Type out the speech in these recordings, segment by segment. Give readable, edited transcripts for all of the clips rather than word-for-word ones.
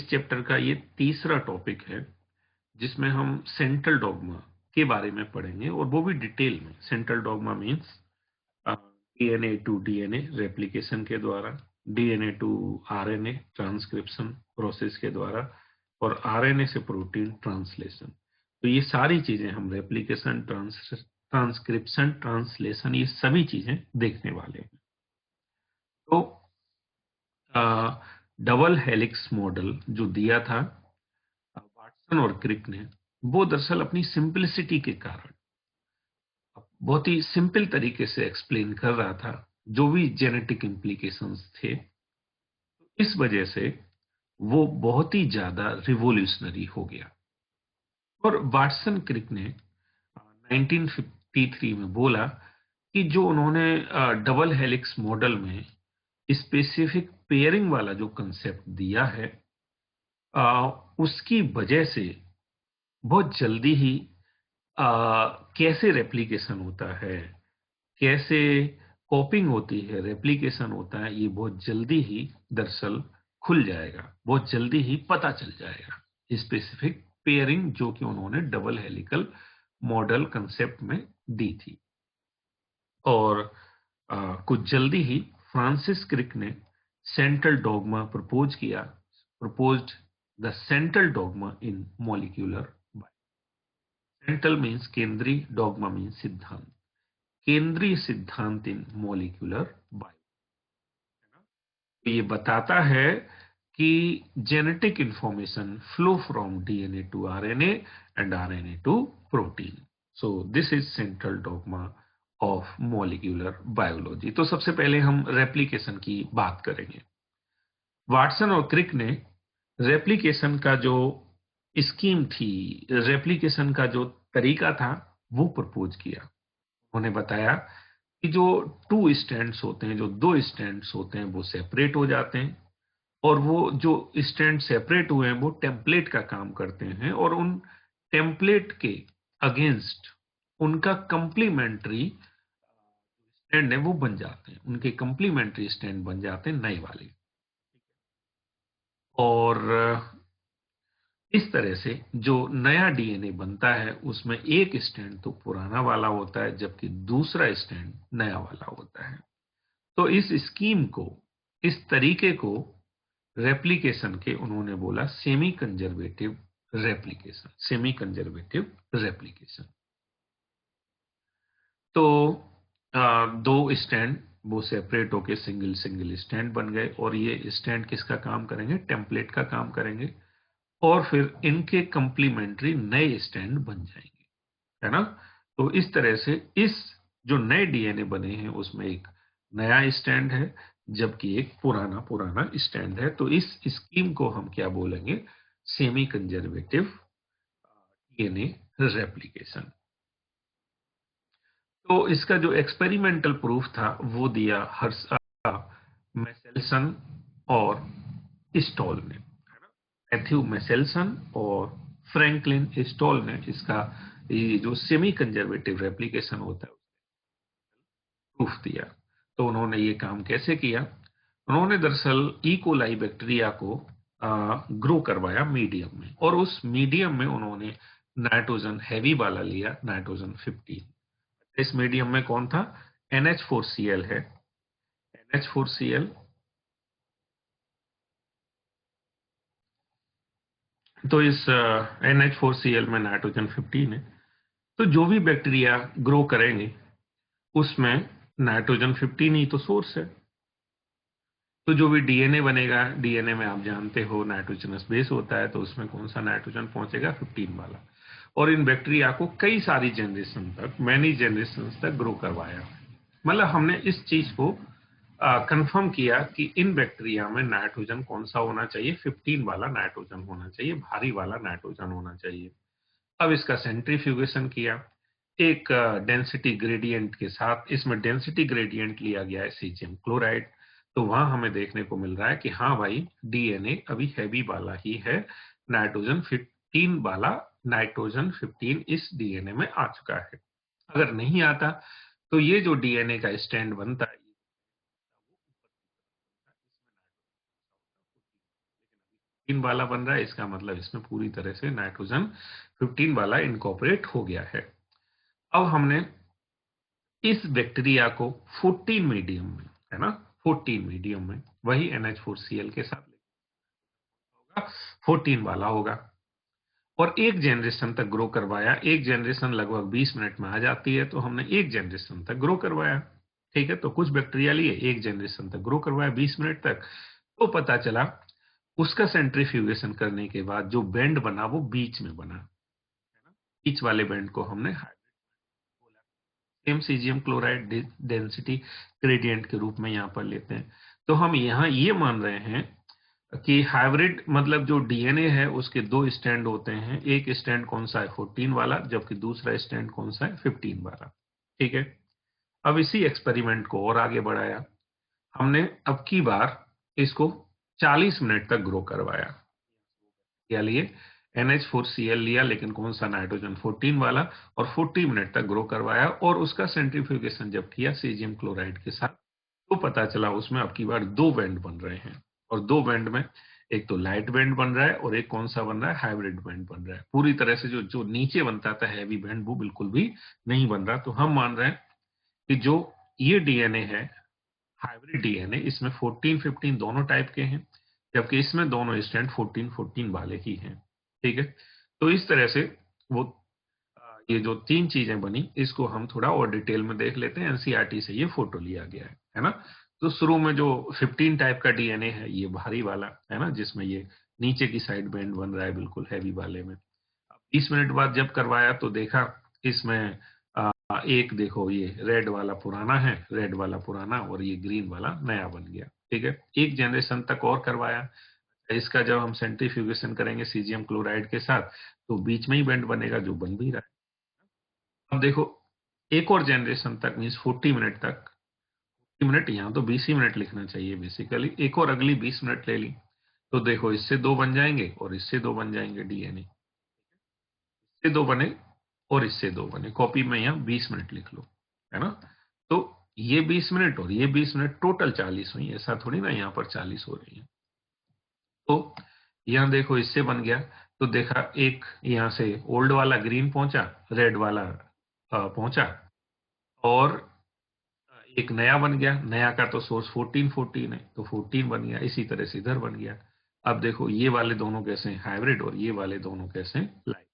इस चैप्टर का ये तीसरा टॉपिक है जिसमें हम सेंट्रल डॉगमा के बारे में पढ़ेंगे और वो भी डिटेल में। Central dogma means DNA to DNA replication के द्वारा, DNA to RNA transcription process के द्वारा और आरएनए से प्रोटीन ट्रांसलेशन। तो ये सारी चीजें हम रेप्लिकेशन, ट्रांसक्रिप्शन, ट्रांसलेशन, ये सभी चीजें देखने वाले हैं। तो डबल हेलिक्स मॉडल जो दिया था वाटसन और क्रिक ने, वो दरअसल अपनी सिंपलिसिटी के कारण बहुत ही सिंपल तरीके से एक्सप्लेन कर रहा था जो भी जेनेटिक इम्प्लीकेशंस थे। इस वजह से वो बहुत ही ज्यादा रिवोल्यूशनरी हो गया। और वाटसन क्रिक ने 1953 में बोला कि जो उन्होंने डबल हेलिक्स मॉडल में स्पेसिफिक पेयरिंग वाला जो कंसेप्ट दिया है, उसकी वजह से बहुत जल्दी ही कैसे रेप्लिकेशन होता है, कैसे कॉपिंग होती है, रेप्लिकेशन होता है, ये बहुत जल्दी ही दरअसल खुल जाएगा, बहुत जल्दी ही पता चल जाएगा। स्पेसिफिक पेयरिंग जो कि उन्होंने डबल हेलिकल मॉडल कंसेप्ट में दी थी। और कुछ जल्दी ही फ्रांसिस क्रिक ने सेंट्रल डॉगमा प्रपोज किया, proposed the central dogma in molecular biology. Central means केंद्रीय, dogma means सिद्धांत, केंद्रीय सिद्धांत इन मॉलिक्यूलर बायोलॉजी। ये बताता है कि genetic information flow from DNA to RNA and RNA to protein. So this is central dogma of molecular biology. तो सबसे पहले हम रेप्लिकेशन की बात करेंगे। वाटसन और क्रिक ने रेप्लिकेशन का जो स्कीम थी, रेप्लिकेशन का जो तरीका था, वो प्रपोज किया। उन्होंने बताया कि जो टू स्ट्रैंड्स होते हैं, जो दो स्ट्रैंड्स होते हैं, वो सेपरेट हो जाते हैं और वो जो स्ट्रैंड सेपरेट हुए हैं वो टेम्पलेट का काम करते हैं और उन टेम्पलेट के अगेंस्ट उनका कंप्लीमेंट्री स्टैंड है वो बन जाते हैं, उनके कंप्लीमेंट्री स्टैंड बन जाते हैं नए वाले। और इस तरह से जो नया डीएनए बनता है उसमें एक स्टैंड तो पुराना वाला होता है जबकि दूसरा स्टैंड नया वाला होता है। तो इस स्कीम को, इस तरीके को रेप्लिकेशन के उन्होंने बोला semi conservative replication, semi conservative replication. तो दो स्टैंड वो सेपरेट होके सिंगल सिंगल स्टैंड बन गए और ये स्टैंड किसका काम करेंगे? टेम्पलेट का काम करेंगे और फिर इनके कंप्लीमेंट्री नए स्टैंड बन जाएंगे, है ना। तो इस तरह से इस जो नए डीएनए बने हैं उसमें एक नया स्टैंड है जबकि एक पुराना पुराना स्टैंड है। तो इस स्कीम को हम क्या बोलेंगे? Semi conservative DNA replication. तो इसका जो एक्सपेरिमेंटल प्रूफ था वो दिया मेसेल्सन और स्टॉल ने, मैथ्यू मेसेल्सन और फ्रैंकलिन स्टॉल ने इसका ये जो सेमी कंजर्वेटिव रेप्लिकेशन होता है प्रूफ दिया। तो उन्होंने ये काम कैसे किया? उन्होंने दरअसल कोलाई बैक्टीरिया को ग्रो करवाया मीडियम में और उस मीडियम में उन्होंने नाइट्रोजन हैवी वाला लिया, नाइट्रोजन 15। इस मीडियम में कौन था? NH4Cl है, NH4Cl। तो इस NH4Cl में नाइट्रोजन 15 है। तो जो भी बैक्टीरिया ग्रो करेंगे उसमें नाइट्रोजन 15 ही तो सोर्स है। तो जो भी डीएनए बनेगा, डीएनए में आप जानते हो नाइट्रोजनस बेस होता है, तो उसमें कौन सा नाइट्रोजन पहुंचेगा? 15 वाला। और इन बैक्टीरिया को कई सारी जनरेशन तक, मैनी जनरेशन तक ग्रो करवाया। मतलब हमने इस चीज को कंफर्म किया कि इन बैक्टीरिया में नाइट्रोजन कौन सा होना चाहिए? 15 वाला नाइट्रोजन होना चाहिए, भारी वाला नाइट्रोजन होना चाहिए। अब इसका सेंट्रीफ्यूगेशन किया एक डेंसिटी ग्रेडियंट के साथ। इसमें डेंसिटी ग्रेडियंट लिया गया है सीजियम क्लोराइड। तो वहां हमें देखने को मिल रहा है कि हाँ भाई, डीएनए अभी हैवी वाला ही है, नाइट्रोजन 15 वाला, नाइट्रोजन 15 इस डीएनए में आ चुका है। अगर नहीं आता तो ये जो डीएनए का स्टैंड बनता है 15 वाला बन रहा है, इसका मतलब इसमें पूरी तरह से नाइट्रोजन 15 वाला इनकॉर्पोरेट हो गया है। अब हमने इस बैक्टीरिया को 14 मीडियम में, है ना, 14 मीडियम में वही NH4Cl के साथ होगा, 14 वाला होगा, और एक जनरेशन तक ग्रो करवाया। एक जनरेशन लगभग 20 मिनट में आ जाती है, तो हमने एक जनरेशन तक ग्रो करवाया। ठीक है, तो कुछ बैक्टीरिया लिए एक जनरेशन तक ग्रो करवाया 20 मिनट तक। तो पता चला उसका सेंट्रीफ्यूगेशन करने के बाद जो बैंड बना वो बीच में बना, बीच वाले बैंड को हमने same caesium chloride density gradient के रूप में यहाँ पर लेते हैं। तो हम यहाँ ये मान रहे हैं कि हाइब्रिड मतलब जो डीएनए है उसके दो स्टैंड होते हैं। एक स्टैंड कौन सा है, 14 वाला, जबकि दूसरा स्टैंड कौन सा है, 15 वाला। ठीक है, अब इसी एक्सपेरिमेंट को और आगे बढ़ाया हमने। अब की बार इसको 40 मिनट तक ग्रो करवाया। क्या लिए, NH4Cl लिया, लेकिन कौन सा, नाइट्रोजन 14 वाला, और 40 मिनट तक ग्रो करवाया। और उसका सेंट्रीफ्यूगेशन जब किया सीजियम क्लोराइड के साथ, तो पता चला उसमें अब की बार दो बैंड बन रहे हैं। और दो बैंड में एक तो लाइट बैंड बन रहा है और एक कौन सा बन रहा है, हाइब्रिड बैंड बन रहा है। पूरी तरह से जो जो नीचे बनता था हैवी बैंड, वो बिल्कुल भी नहीं बन रहा। तो हम मान रहे हैं कि जो ये डीएनए है, हाइब्रिड डीएनए, इसमें 14 15 दोनों टाइप के हैं, जबकि इसमें दोनों स्टैंड 14 14 वाले ही हैं। ठीक है, तो इस तरह से वो ये जो तीन चीजें बनी, इसको हम थोड़ा और डिटेल में देख लेते हैं। एनसीईआरटी से ये फोटो लिया गया है ना। तो शुरू में जो 15 टाइप का डीएनए है, ये भारी वाला है ना, जिसमें ये नीचे की साइड बैंड बन रहा है बिल्कुल हैवी वाले में। 20 मिनट बाद जब करवाया तो देखा इसमें एक देखो ये रेड वाला पुराना है, रेड वाला पुराना, और ये ग्रीन वाला नया बन गया। ठीक है, एक जनरेशन तक और करवाया। इसका जब हम सेंट्रीफ्यूगेशन करेंगे सीजियम क्लोराइड के साथ, तो बीच में ही बैंड बनेगा, जो बन भी रहा है। अब देखो एक और जनरेशन तक, मीन्स 40 मिनट तक, 40 मिनट, यहाँ तो 20 ही मिनट लिखना चाहिए बेसिकली, एक और अगली 20 मिनट ले ली, तो देखो इससे दो बन जाएंगे और इससे दो बन जाएंगे डीएनए, इससे दो बने और इससे दो बने। कॉपी में यहाँ 20 मिनट लिख लो, है ना। तो ये 20 मिनट और ये 20 मिनट, टोटल 40 हुई। ऐसा थोड़ी ना यहाँ पर 40 हो रही है। तो यहाँ देखो इससे बन गया, तो देखा एक यहाँ से ओल्ड वाला ग्रीन पहुंचा, रेड वाला पहुंचा, और एक नया बन गया। नया का तो सोर्स 14 14 है, तो 14 बन गया। इसी तरह से इधर बन गया। अब देखो ये वाले दोनों कैसे हैं, हाइब्रिड, और ये वाले दोनों कैसे हैं, लाइट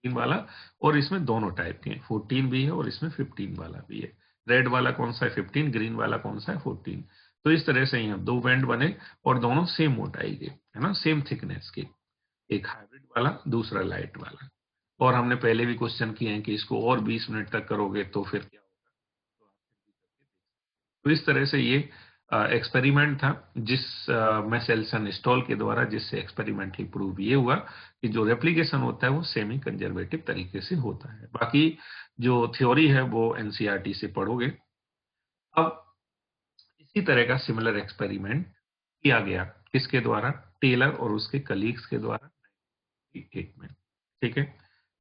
वाला। और इसमें दोनों टाइप के हैं, 14 भी है और इसमें 15 वाला भी है। रेड वाला कौन सा है, 15, ग्रीन वाला कौन सा है, 14। तो इस तरह से यहाँ दो बैंड बने और दोनों सेम मोटाई के, है ना, सेम थिकनेस के, एक हाइब्रिड वाला, दूसरा लाइट वाला। और हमने पहले भी क्वेश्चन किए हैं कि इसको और 20 मिनट तक करोगे तो फिर क्या होगा। तो इस तरह से ये एक्सपेरिमेंट था, जिस मेसेल्सन स्टॉल के द्वारा, जिससे एक्सपेरिमेंटली प्रूव ये हुआ कि जो रेप्लिकेशन होता है वो सेमी कंजर्वेटिव तरीके से होता है। बाकी जो थ्योरी है वो एनसीईआरटी से पढ़ोगे। अब इसी तरह का सिमिलर एक्सपेरिमेंट किया गया, किसके द्वारा, टेलर और उसके कलीग्स के द्वारा, 1998 में। ठीक है,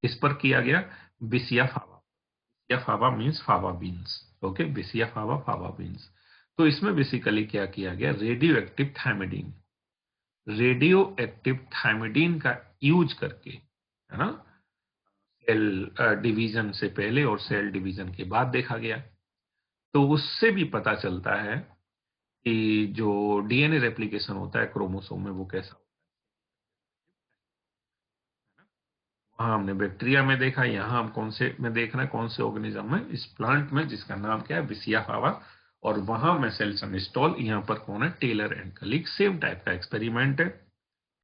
इस पर किया गया बिसिया फावा। बिसिया फावा मीन्स फावा बीन्स। ओके, बिसिया फावा, फावा बीन्स। तो इसमें बेसिकली क्या किया गया, रेडियो एक्टिव थायमिडीन, रेडियो एक्टिव थायमिडीन का यूज करके, है ना, सेल डिवीजन से पहले और सेल डिवीजन के बाद देखा गया। तो उससे भी पता चलता है कि जो डीएनए रेप्लिकेशन होता है क्रोमोसोम में, वो कैसा होता है। वहां हमने बैक्टीरिया में देखा, यहाँ हम कौन से में देख रहे हैं, कौन से ऑर्गेनिज्म में, इस प्लांट में जिसका नाम क्या है, बिसिया फावा। और वहां में सेल्सन स्टॉल, यहाँ पर कौन है, Taylor and colleague. Same type का एक्सपेरिमेंट है।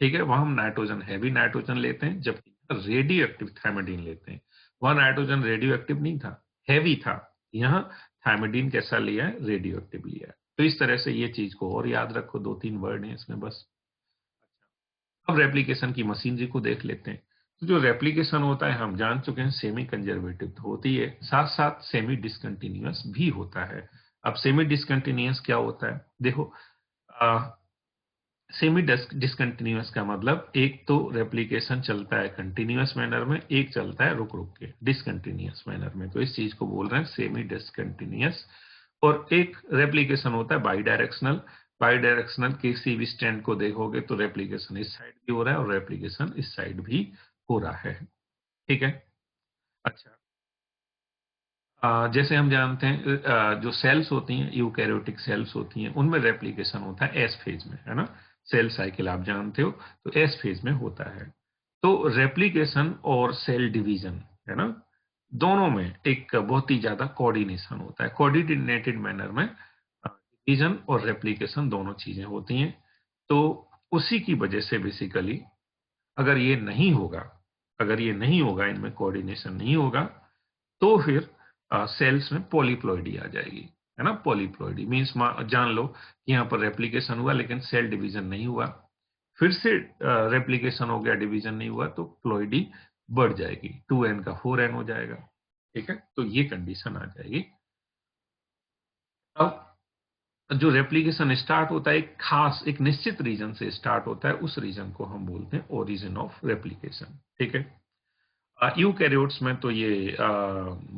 ठीक है, वहां हम नाइट्रोजन, हैवी नाइट्रोजन लेते हैं, जबकि रेडियो एक्टिव थायमिडीन लेते हैं। वहां नाइट्रोजन रेडियो एक्टिव नहीं था, हैवी था। यहाँ थायमिडीन कैसा लिया है, रेडियो एक्टिव लिया है। तो इस तरह से ये चीज को और याद रखो, दो तीन वर्ड है इसमें बस। अब रेप्लिकेशन की मशीनरी को देख लेते हैं। तो जो रेप्लिकेशन होता है हम जान चुके हैं, सेमी कंजर्वेटिव तो होती है, साथ साथ सेमी डिसकंटिन्यूअस भी होता है। अब सेमी डिसकंटिन्यूअस क्या होता है, देखो सेमी डिसकंटिन्यूअस का मतलब एक तो रेप्लिकेशन चलता है कंटिन्यूअस मैनर में, एक चलता है रुक रुक के डिसकंटिन्यूअस मैनर में। तो इस चीज को बोल रहे हैं सेमी डिसकंटिन्यूअस। और एक रेप्लिकेशन होता है बाई डायरेक्शनल, बाई डायरेक्शनल किसी भी स्टैंड को देखोगे तो रेप्लिकेशन इस साइड भी हो रहा है और रेप्लिकेशन इस साइड भी हो रहा है। ठीक है। अच्छा, जैसे हम जानते हैं जो सेल्स होती हैं, यूकैरियोटिक सेल्स होती हैं, उनमें रेप्लिकेशन होता है एस फेज में, है ना। सेल साइकिल आप जानते हो, तो एस फेज में होता है। तो रेप्लिकेशन और सेल डिवीजन, है ना, दोनों में एक बहुत ही ज्यादा कोऑर्डिनेशन होता है। कोऑर्डिनेटेड मैनर में डिवीजन और रेप्लिकेशन दोनों चीजें होती हैं। तो उसी की वजह से बेसिकली अगर ये नहीं होगा, अगर ये नहीं होगा, इनमें कोऑर्डिनेशन नहीं होगा, तो फिर सेल्स में पॉलीप्लॉइडी आ जाएगी, है ना। पॉलीप्लॉइडी मीन्स जान लो कि यहाँ पर रेप्लिकेशन हुआ लेकिन सेल डिवीजन नहीं हुआ, फिर से रेप्लिकेशन हो गया, डिवीजन नहीं हुआ, तो प्लॉइडी बढ़ जाएगी, 2n का 4n हो जाएगा। ठीक है, तो ये कंडीशन आ जाएगी। अब जो रेप्लिकेशन स्टार्ट होता है एक खास, एक निश्चित रीजन से स्टार्ट होता है, उस रीजन को हम बोलते हैं ओरिजिन ऑफ रेप्लिकेशन। ठीक है। यूकैरियोट्स में तो ये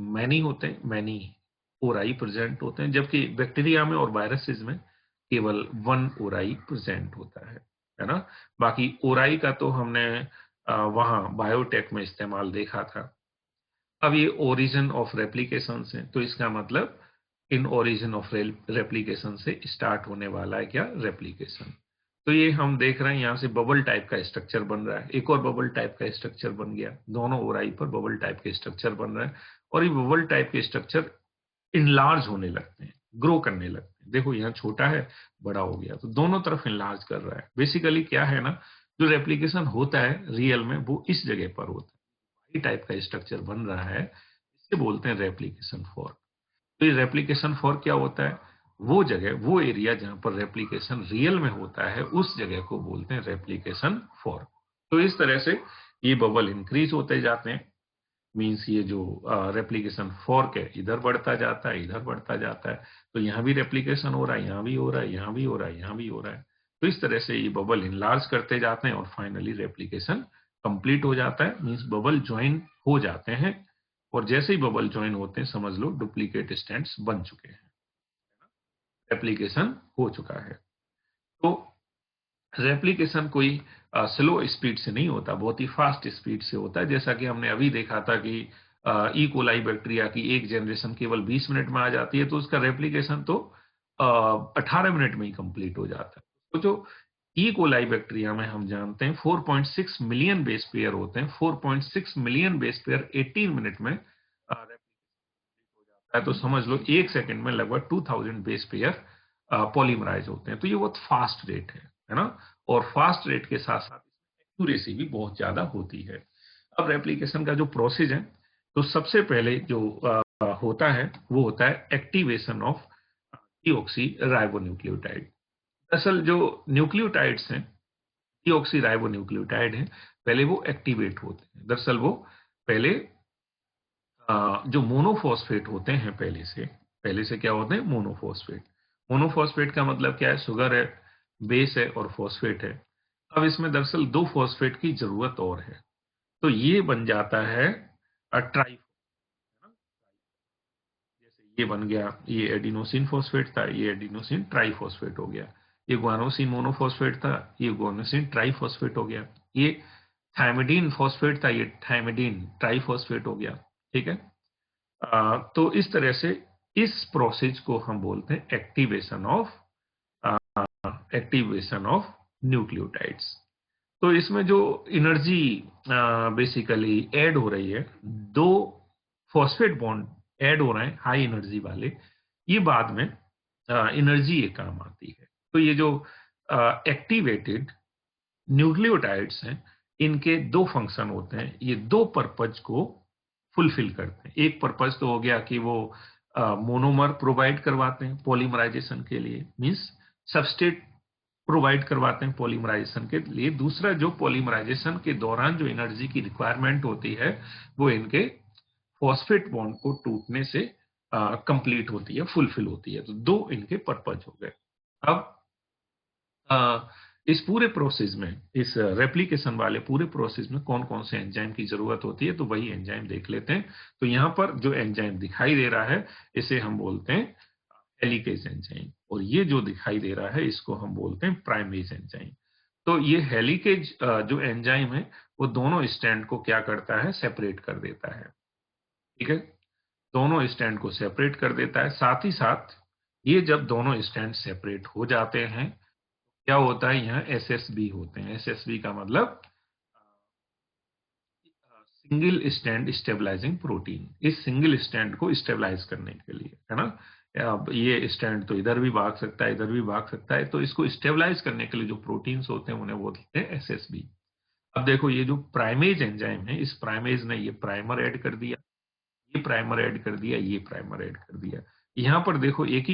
मैनी होते हैं, मैनी ओराई प्रेजेंट होते हैं, जबकि बैक्टीरिया में और वायरसेस में केवल वन ओराई प्रेजेंट होता है ना। बाकी ओराई का तो हमने वहाँ बायोटेक में इस्तेमाल देखा था। अब ये ओरिजिन ऑफ रेप्लिकेशन से, तो इसका मतलब इन ओरिजिन ऑफ रेप्लिकेशन से स्टार्ट होने वाला है क्या, रेप्लिकेशन। तो ये हम देख रहे हैं यहाँ से बबल टाइप का स्ट्रक्चर बन रहा है, एक और बबल टाइप का स्ट्रक्चर बन गया, दोनों ओराई पर बबल टाइप के स्ट्रक्चर बन रहा है, और ये बबल टाइप के स्ट्रक्चर इनलार्ज होने लगते हैं, ग्रो करने लगते हैं। देखो यहाँ छोटा है, बड़ा हो गया, तो दोनों तरफ इनलार्ज कर रहा है। बेसिकली क्या है ना, जो रेप्लिकेशन होता है रियल में वो इस जगह पर होता है, टाइप का स्ट्रक्चर बन रहा है, इसे बोलते हैं रेप्लिकेशन फॉर्क। तो ये रेप्लिकेशन फॉर्क क्या होता है, वो जगह, वो एरिया जहां पर रेप्लिकेशन रियल में होता है, उस जगह को बोलते हैं रेप्लिकेशन फॉर्क। तो इस तरह से ये बबल इंक्रीज होते जाते हैं, मीन्स ये जो रेप्लिकेशन फॉर्क है इधर बढ़ता जाता है, इधर बढ़ता जाता है, तो यहाँ भी रेप्लिकेशन हो रहा है, यहाँ भी हो रहा है, यहाँ भी हो रहा है, यहाँ भी हो रहा है। तो इस तरह से ये बबल इनलार्ज करते जाते हैं और फाइनली रेप्लिकेशन कंप्लीट हो जाता है, मीन्स बबल ज्वाइन हो जाते हैं। और जैसे ही बबल ज्वाइन होते हैं, समझ लो डुप्लीकेट स्टैंड्स बन चुके हैं, रेप्लिकेशन हो चुका है। तो रेप्लिकेशन कोई स्लो स्पीड से नहीं होता, बहुत ही फास्ट स्पीड से होता है। जैसा कि हमने अभी देखा था कि ई कोलाई बैक्टीरिया की एक जनरेशन केवल 20 मिनट में आ जाती है, तो उसका रेप्लिकेशन तो 18 मिनट में ही कंप्लीट हो जाता है। तो जो ई कोलाई बैक्टीरिया में हम जानते हैं 4.6 मिलियन बेस पेयर होते हैं, 4.6 मिलियन बेस पेयर 18 मिनट में है, तो समझ लो एक सेकंड में लगभग 2000 बेस पेयर पॉलीमराइज होते हैं। तो ये बहुत फास्ट रेट है ना। और फास्ट रेट के साथ साथ एक्यूरेसी भी बहुत ज्यादा होती है। अब रेप्लिकेशन का जो प्रोसेस है, तो सबसे पहले जो होता है वो होता है एक्टिवेशन ऑफ डीऑक्सी राइबोन्यूक्लियोटाइड। दरअसल जो न्यूक्लियोटाइड्स हैं, डीऑक्सी राइबोन्यूक्लियोटाइड हैं, पहले वो एक्टिवेट होते हैं। दरअसल वो पहले जो मोनोफॉस्फेट होते हैं, पहले से क्या होते हैं, मोनोफॉस्फेट। मोनोफॉस्फेट का मतलब क्या है, शुगर है, बेस है और फॉस्फेट है। अब इसमें दरअसल दो फॉस्फेट की जरूरत और है, तो ये बन जाता है ट्राई। जैसे ये बन गया, ये एडिनोसिन फॉस्फेट था, ये एडिनोसिन ट्राइफॉस्फेट हो गया। ये गुआनोसिन मोनोफॉस्फेट था, ये गुआनोसिन ट्राइफॉस्फेट हो गया। ये थायमिडीन फॉस्फेट था, ये थायमिडीन ट्राइफॉस्फेट हो गया। ठीक है। तो इस तरह से इस प्रोसेस को हम बोलते हैं एक्टिवेशन ऑफ न्यूक्लियोटाइड्स। तो इसमें जो एनर्जी बेसिकली ऐड हो रही है, दो फॉस्फेट बॉन्ड ऐड हो रहे हैं हाई एनर्जी वाले, ये बाद में एनर्जी ये काम आती है। तो ये जो एक्टिवेटेड न्यूक्लियोटाइड्स हैं, इनके दो फंक्शन होते हैं, ये दो पर्पज को फुलफिल करते हैं। एक पर्पज तो हो गया कि वो मोनोमर प्रोवाइड करवाते हैं पॉलीमराइजेशन के लिए, मींस सबस्ट्रेट प्रोवाइड करवाते हैं पॉलीमराइजेशन के लिए। दूसरा, जो पॉलीमराइजेशन के दौरान जो एनर्जी की रिक्वायरमेंट होती है, वो इनके फॉस्फेट बॉन्ड को टूटने से कंप्लीट होती है, फुलफिल होती है। तो दो इनके पर्पज हो गए। अब इस पूरे प्रोसेस में, इस रेप्लिकेशन वाले पूरे प्रोसेस में कौन कौन से एंजाइम की जरूरत होती है, तो वही एंजाइम देख लेते हैं। तो यहाँ पर जो एंजाइम दिखाई दे रहा है, इसे हम बोलते हैं हेलिकेज एंजाइम, और ये जो दिखाई दे रहा है इसको हम बोलते हैं प्राइमेज एंजाइम। तो ये हेलिकेज जो एंजाइम है वो दोनों स्टैंड को क्या करता है, सेपरेट कर देता है। ठीक है, दोनों स्टैंड को सेपरेट कर देता है। साथ ही साथ ये जब दोनों स्टैंड सेपरेट हो जाते हैं, क्या होता है, यहाँ एसएसबी होते हैं। एसएसबी का मतलब सिंगल स्टैंड स्टेबलाइजिंग प्रोटीन। इस सिंगल स्टैंड को स्टेबलाइज करने के लिए, है ना, अब ये स्टैंड तो इधर भी भाग सकता है, इधर भी भाग सकता है, तो इसको स्टेबलाइज करने के लिए जो प्रोटीन्स होते हैं उन्हें बोलते हैं एसएसबी। अब देखो ये जो प्राइमेज एंजाइम है, इस प्राइमेज ने ये प्राइमर ऐड कर दिया, ये प्राइमर ऐड कर दिया, ये प्राइमर ऐड कर दिया। यहाँ पर देखो एक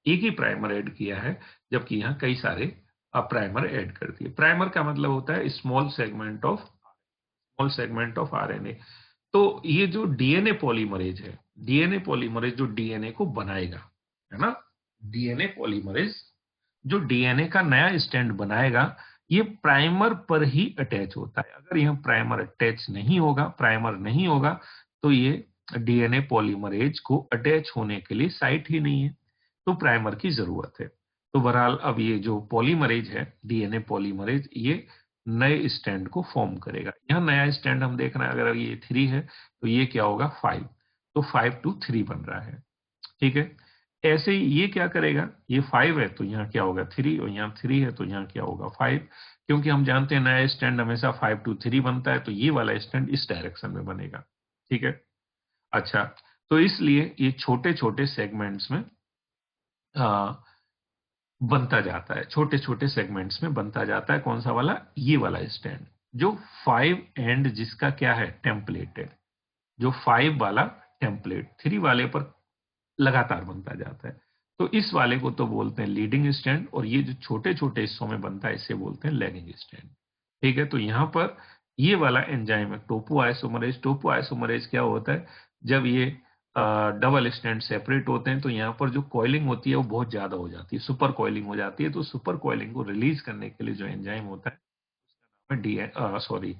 ही प्राइमर ऐड किया है, जबकि यहाँ कई सारे प्राइमर ऐड कर दिए। प्राइमर का मतलब होता है स्मॉल सेगमेंट ऑफ आरएनए। तो ये जो डीएनए पॉलीमरेज है, डीएनए पॉलीमरेज जो डीएनए को बनाएगा, है ना, डीएनए पॉलीमरेज जो डीएनए का नया स्टैंड बनाएगा, ये प्राइमर पर ही अटैच होता है। अगर यह प्राइमर अटैच नहीं होगा, प्राइमर नहीं होगा, तो ये डीएनए पॉलीमरेज को अटैच होने के लिए साइट ही नहीं है, तो प्राइमर की जरूरत है। तो बहरहाल अब ये जो पॉलीमरेज है, डीएनए पॉलीमरेज, ये नए स्टैंड को फॉर्म करेगा। यहाँ नया स्टैंड हम देख रहे हैं, अगर ये 3 है तो ये क्या होगा, 5। तो 5 to 3 बन रहा है। ठीक है, ऐसे ही ये क्या करेगा, ये 5 है तो यहाँ क्या होगा 3, और यहाँ 3 है तो यहाँ क्या होगा 5, क्योंकि हम जानते हैं नया स्टैंड हमेशा 5 to 3 बनता है, तो ये वाला स्टैंड इस डायरेक्शन में बनेगा। ठीक है, अच्छा, तो इसलिए ये छोटे छोटे सेगमेंट्स में आ, बनता जाता है, छोटे छोटे सेगमेंट्स में बनता जाता है। कौन सा वाला, ये वाला स्टैंड, जो 5 एंड जिसका क्या है, टेम्पलेट है, जो 5 वाला टेम्पलेट 3 वाले पर लगातार बनता जाता है। तो इस वाले को तो बोलते हैं लीडिंग स्टैंड, और ये जो छोटे छोटे हिस्सों में बनता है इसे बोलते हैं लैगिंग स्टैंड। ठीक है, तो यहाँ पर ये वाला एंजाइम है टोपो आइसोमरेज। टोपो आइसोमरेज क्या होता है, जब ये डबल स्टैंड सेपरेट होते हैं तो यहाँ पर जो कॉइलिंग होती है वो बहुत ज्यादा हो जाती है, सुपर कॉइलिंग हो जाती है। तो सुपर कॉइलिंग को रिलीज करने के लिए जो एंजाइम होता है उसका नाम है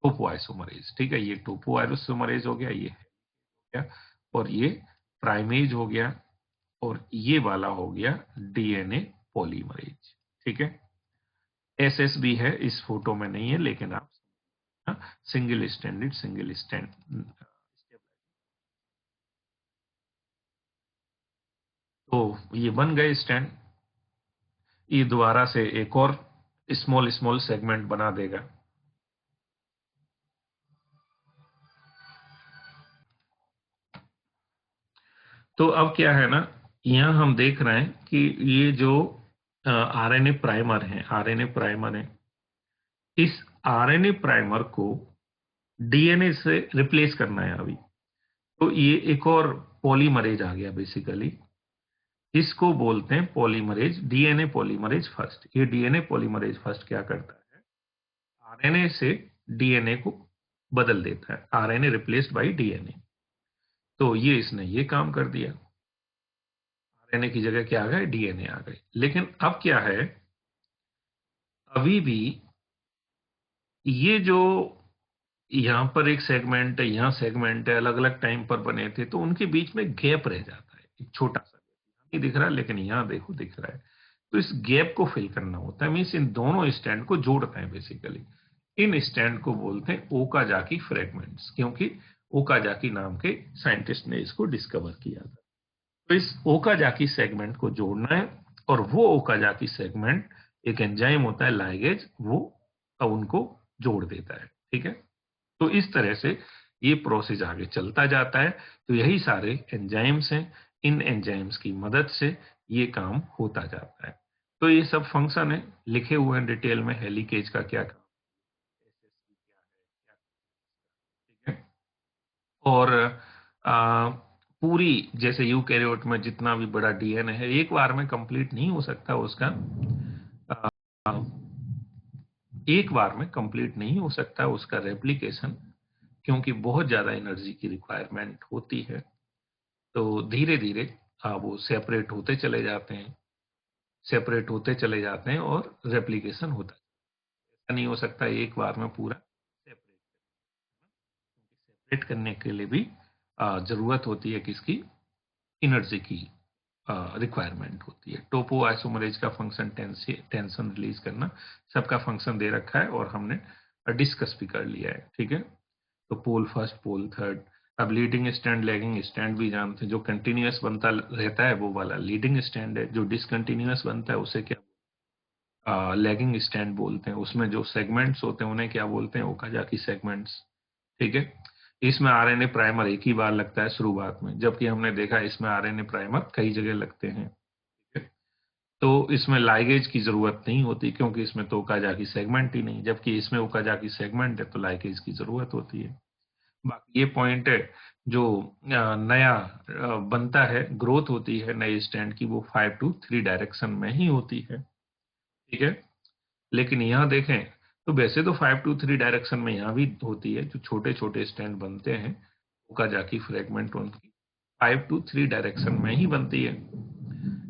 टोपो आइसोमरेज। ठीक है, ये टोपो आइसोमरेज हो गया, ये हो गया, और ये प्राइमेज हो गया, और ये वाला हो गया डीएनए पॉलीमरेज। ठीक है, एसएसबी है, इस फोटो में नहीं है, लेकिन आप सिंगल स्टैंड। तो ये बन गए स्टैंड, ये दोबारा से एक और स्मॉल स्मॉल सेगमेंट बना देगा। तो अब क्या है ना, यहाँ हम देख रहे हैं कि ये जो आरएनए प्राइमर है, आरएनए प्राइमर है, इस आरएनए प्राइमर को डीएनए से रिप्लेस करना है अभी। तो ये एक और पॉलीमरेज आ गया बेसिकली, इसको बोलते हैं पॉलीमरेज, डीएनए पॉलीमरेज फर्स्ट। ये डीएनए पॉलीमरेज फर्स्ट क्या करता है, आरएनए से डीएनए को बदल देता है, आरएनए रिप्लेस्ड बाय डीएनए। तो ये इसने ये काम कर दिया, आरएनए की जगह क्या आ गए, डीएनए आ गए। लेकिन अब क्या है, अभी भी ये जो यहाँ पर एक सेगमेंट है, यहाँ सेगमेंट है, अलग अलग टाइम पर बने थे, तो उनके बीच में गैप रह जाता है, एक छोटा सा नहीं दिख रहा, लेकिन यहाँ देखो दिख रहा है। तो इस गैप को फिल करना होता है, मीन्स इन दोनों स्टैंड को जोड़ते हैं बेसिकली। इन स्टैंड को बोलते हैं ओकाजाकी फ्रेगमेंट्स, क्योंकि ओकाजाकी नाम के साइंटिस्ट ने इसको डिस्कवर किया था। तो इस ओकाजाकी सेगमेंट को जोड़ना है, और वो ओकाजाकी सेगमेंट एक एंजाइम होता है लाइगेज, वो उनको जोड़ देता है। ठीक है, तो इस तरह से ये प्रोसेस आगे चलता जाता है। तो यही सारे एंजाइम्स हैं, इन एंजाइम्स की मदद से ये काम होता जाता है। तो ये सब फंक्शन है, लिखे हुए हैं डिटेल में, हेलिकेज का क्या काम, ठीक है। और आ, पूरी जैसे यूकैरियोट में जितना भी बड़ा डीएनए है, एक बार में कंप्लीट नहीं हो सकता उसका, आ, एक बार में कंप्लीट नहीं हो सकता उसका रेप्लिकेशन, क्योंकि बहुत ज्यादा एनर्जी की रिक्वायरमेंट होती है। तो धीरे धीरे वो सेपरेट होते चले जाते हैं, सेपरेट होते चले जाते हैं, और रेप्लिकेशन होता है। ऐसा नहीं हो सकता एक बार में पूरा सेपरेट, सेपरेट करने के लिए भी जरूरत होती है किसकी, एनर्जी की। रिक्वायरमेंट होती है। टोपो आइसोमरेज का फंक्शन टेंशन रिलीज करना, सबका फंक्शन दे रखा है और हमने डिस्कस भी कर लिया है, ठीक है। तो पोल फर्स्ट, पोल थर्ड। अब लीडिंग स्टैंड, लैगिंग स्टैंड भी जानते हैं। जो कंटिन्यूअस बनता रहता है वो वाला लीडिंग स्टैंड है, जो डिसकंटिन्यूअस बनता है उसे क्या लैगिंग स्टैंड बोलते हैं। उसमें जो सेगमेंट्स होते हैं उन्हें क्या बोलते हैं, ओकाजाकी सेगमेंट्स, ठीक है। इसमें आरएनए प्राइमर एक ही बार लगता है शुरुआत में, जबकि हमने देखा इसमें आरएनए प्राइमर कई जगह लगते हैं, ठीक है। तो इसमें लाइगेज की जरूरत नहीं होती क्योंकि इसमें तो ओकाजाकी सेगमेंट ही नहीं, जबकि इसमें ओकाजाकी सेगमेंट है तो लाइगेज की जरूरत होती है। बाकी ये पॉइंट है जो नया बनता है, ग्रोथ होती है नए स्टैंड की, वो 5 to 3 डायरेक्शन में ही होती है, ठीक है। लेकिन यहाँ देखें तो वैसे तो 5 to 3 डायरेक्शन में यहाँ भी होती है, जो छोटे छोटे स्टैंड बनते हैं ओकाजाकी फ्रेगमेंट उनकी 5 to 3 डायरेक्शन में ही बनती है।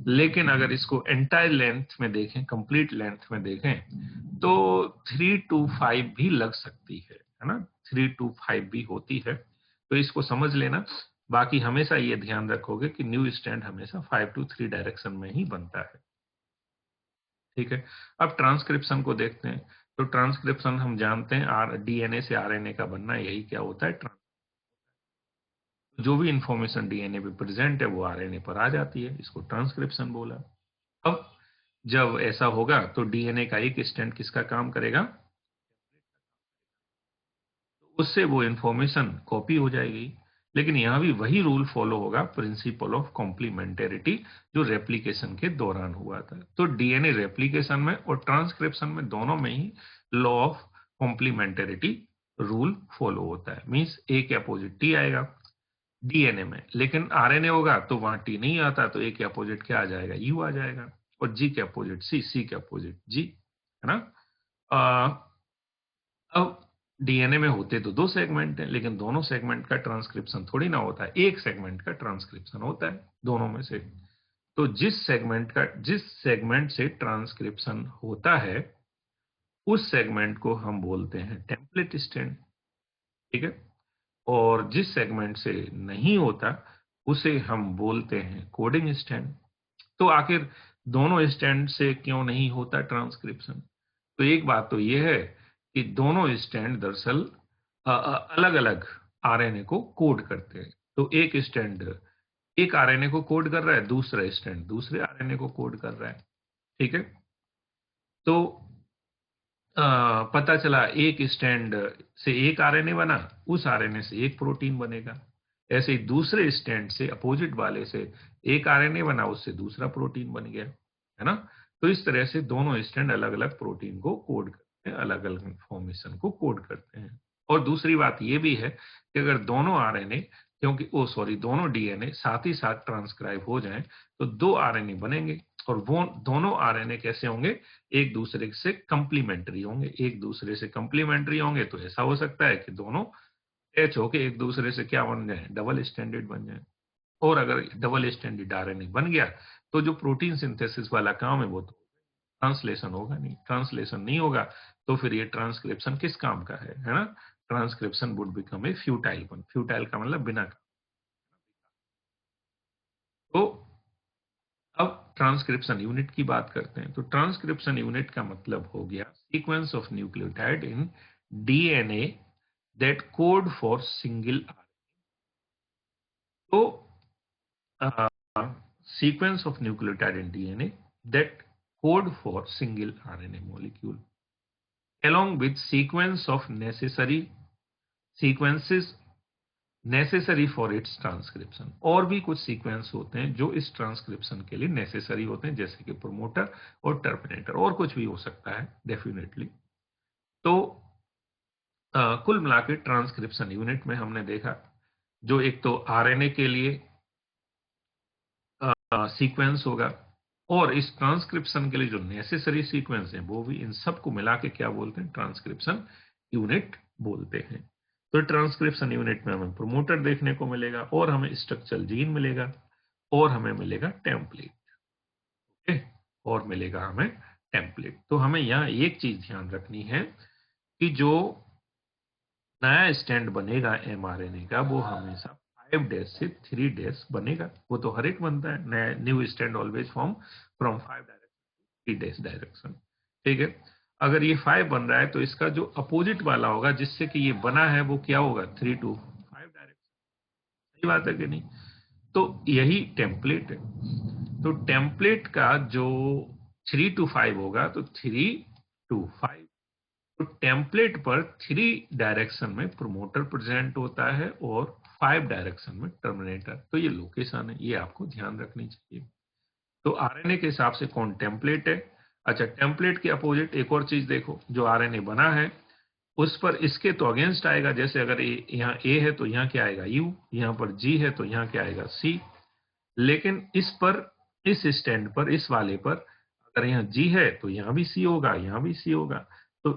लेकिन अगर इसको एंटायर लेंथ में देखें, कंप्लीट लेंथ में देखें, तो 3 to 5 भी लग सकती है ना, 3 to 5 भी होती है। तो इसको समझ लेना। बाकी हमेशा ये ध्यान रखोगे कि न्यू स्टैंड हमेशा 5 to 3 डायरेक्शन में ही बनता है, ठीक है। अब ट्रांसक्रिप्शन को देखते हैं। तो ट्रांसक्रिप्शन हम जानते हैं डीएनए से आरएनए का बनना, यही क्या होता है, जो भी इंफॉर्मेशन डीएनए पे प्रेजेंट है वो आरएनए पर आ जाती है, इसको ट्रांसक्रिप्शन बोला। अब जब ऐसा होगा तो डीएनए का एक स्टैंड किसका काम करेगा, उससे वो इंफॉर्मेशन कॉपी हो जाएगी। लेकिन यहां भी वही रूल फॉलो होगा, प्रिंसिपल ऑफ कॉम्प्लीमेंटेरिटी, जो रेप्लिकेशन के दौरान हुआ था। तो डीएनए रेप्लिकेशन में और ट्रांसक्रिप्शन में दोनों में ही law of complementarity rule follow होता है। मींस ए के अपोजिट टी आएगा डीएनए में, लेकिन आरएनए होगा तो वहां टी नहीं आता, तो ए के अपोजिट क्या आ जाएगा, यू आ जाएगा। और जी के अपोजिट सी, सी के अपोजिट जी, है ना। अब डीएनए में होते तो दो सेगमेंट हैं, लेकिन दोनों सेगमेंट का ट्रांसक्रिप्शन थोड़ी ना होता है, एक सेगमेंट का ट्रांसक्रिप्शन होता है दोनों में से। तो जिस सेगमेंट से ट्रांसक्रिप्शन होता है उस सेगमेंट को हम बोलते हैं टेम्पलेट स्टैंड, ठीक है। और जिस सेगमेंट से नहीं होता उसे हम बोलते हैं कोडिंग स्टैंड। तो आखिर दोनों स्टैंड से क्यों नहीं होता ट्रांसक्रिप्शन? तो एक बात तो यह है कि दोनों स्टैंड दरअसल अलग अलग आरएनए को कोड करते हैं। तो एक स्टैंड एक आरएनए को कोड कर रहा है, दूसरा स्टैंड दूसरे आरएनए को कोड कर रहा है, ठीक है। तो पता चला एक स्टैंड से एक आरएनए बना, उस आरएनए से एक प्रोटीन बनेगा। ऐसे ही दूसरे स्टैंड से अपोजिट वाले से एक आरएनए बना, उससे दूसरा प्रोटीन बन गया, है ना। तो इस तरह से दोनों स्टैंड अलग अलग प्रोटीन को कोड करते हैं, अलग अलग इंफॉर्मेशन को कोड करते हैं। और दूसरी बात यह भी है कि अगर दोनों आरएनए दोनों डीएनए साथ ही साथ ट्रांसक्राइब हो जाएं तो दो आरएनए बनेंगे। और वो दोनों आरएनए कैसे होंगे, एक दूसरे से कंप्लीमेंट्री होंगे। एक दूसरे से कंप्लीमेंट्री होंगे तो ऐसा हो सकता है कि दोनों अटैच होके एक दूसरे से क्या बन जाए, डबल स्टैंडर्ड बन जाए। और अगर डबल स्टैंडर्ड आरएनए बन गया तो जो प्रोटीन सिंथेसिस वाला काम है वो तो ट्रांसलेशन होगा नहीं। ट्रांसलेशन नहीं होगा तो फिर ये ट्रांसक्रिप्शन किस काम का है ना। Transcription would become a futile one. Futile का मतलब बिना। तो अब ट्रांसक्रिप्शन यूनिट की बात करते हैं। तो ट्रांसक्रिप्शन यूनिट का मतलब हो गया sequence of nucleotide in DNA that code for single. तो sequence of nucleotide in DNA that code for single RNA molecule along with sequences necessary for its transcription। और भी कुछ सीक्वेंस होते हैं जो इस ट्रांसक्रिप्शन के लिए नेसेसरी होते हैं, जैसे कि प्रोमोटर और टर्मिनेटर, और कुछ भी हो सकता है डेफिनेटली। तो कुल मिलाकर ट्रांसक्रिप्शन यूनिट में हमने देखा जो एक तो आरएनए के लिए सीक्वेंस होगा, और इस ट्रांसक्रिप्शन के लिए जो नेसेसरी सीक्वेंस है वो भी, इन सबको मिला के क्या बोलते हैं, ट्रांसक्रिप्शन यूनिट बोलते हैं। तो ट्रांसक्रिप्शन यूनिट में हमें प्रोमोटर देखने को मिलेगा, और हमें स्ट्रक्चरल जीन मिलेगा, और हमें मिलेगा टेम्पलेट, ओके, और मिलेगा हमें टेम्पलेट। तो हमें यहाँ एक चीज ध्यान रखनी है कि जो नया स्टैंड बनेगा एमआरएनए का वो हमेशा 5 डैश से 3 डैश बनेगा, वो तो हर एक बनता है। New stand always form from 5 direction 3 dash direction, ठीक है। अगर ये 5 बन रहा है तो इसका जो अपोजिट वाला होगा जिससे कि ये बना है वो क्या होगा, 3 to 5 डायरेक्शन। सही बात है कि नहीं? तो यही टेम्पलेट है। तो टेम्पलेट का जो 3 to 5 होगा तो 3 to 5। तो टेम्पलेट पर 3 डायरेक्शन में प्रोमोटर प्रेजेंट होता है और 5 डायरेक्शन में टर्मिनेटर। तो ये लोकेशन है, ये आपको ध्यान रखनी चाहिए। तो आरएनए के हिसाब से कौन टेम्पलेट है? अच्छा, टेम्पलेट के अपोजिट एक और चीज देखो, जो आरएनए बना है उस पर इसके तो अगेंस्ट आएगा। जैसे अगर यहाँ ए है तो यहाँ क्या आएगा, यू। यहाँ पर जी है तो यहाँ क्या आएगा, सी। लेकिन इस पर, इस स्टैंड पर, इस वाले पर अगर यहाँ जी है तो यहाँ भी सी होगा, यहाँ भी सी होगा। तो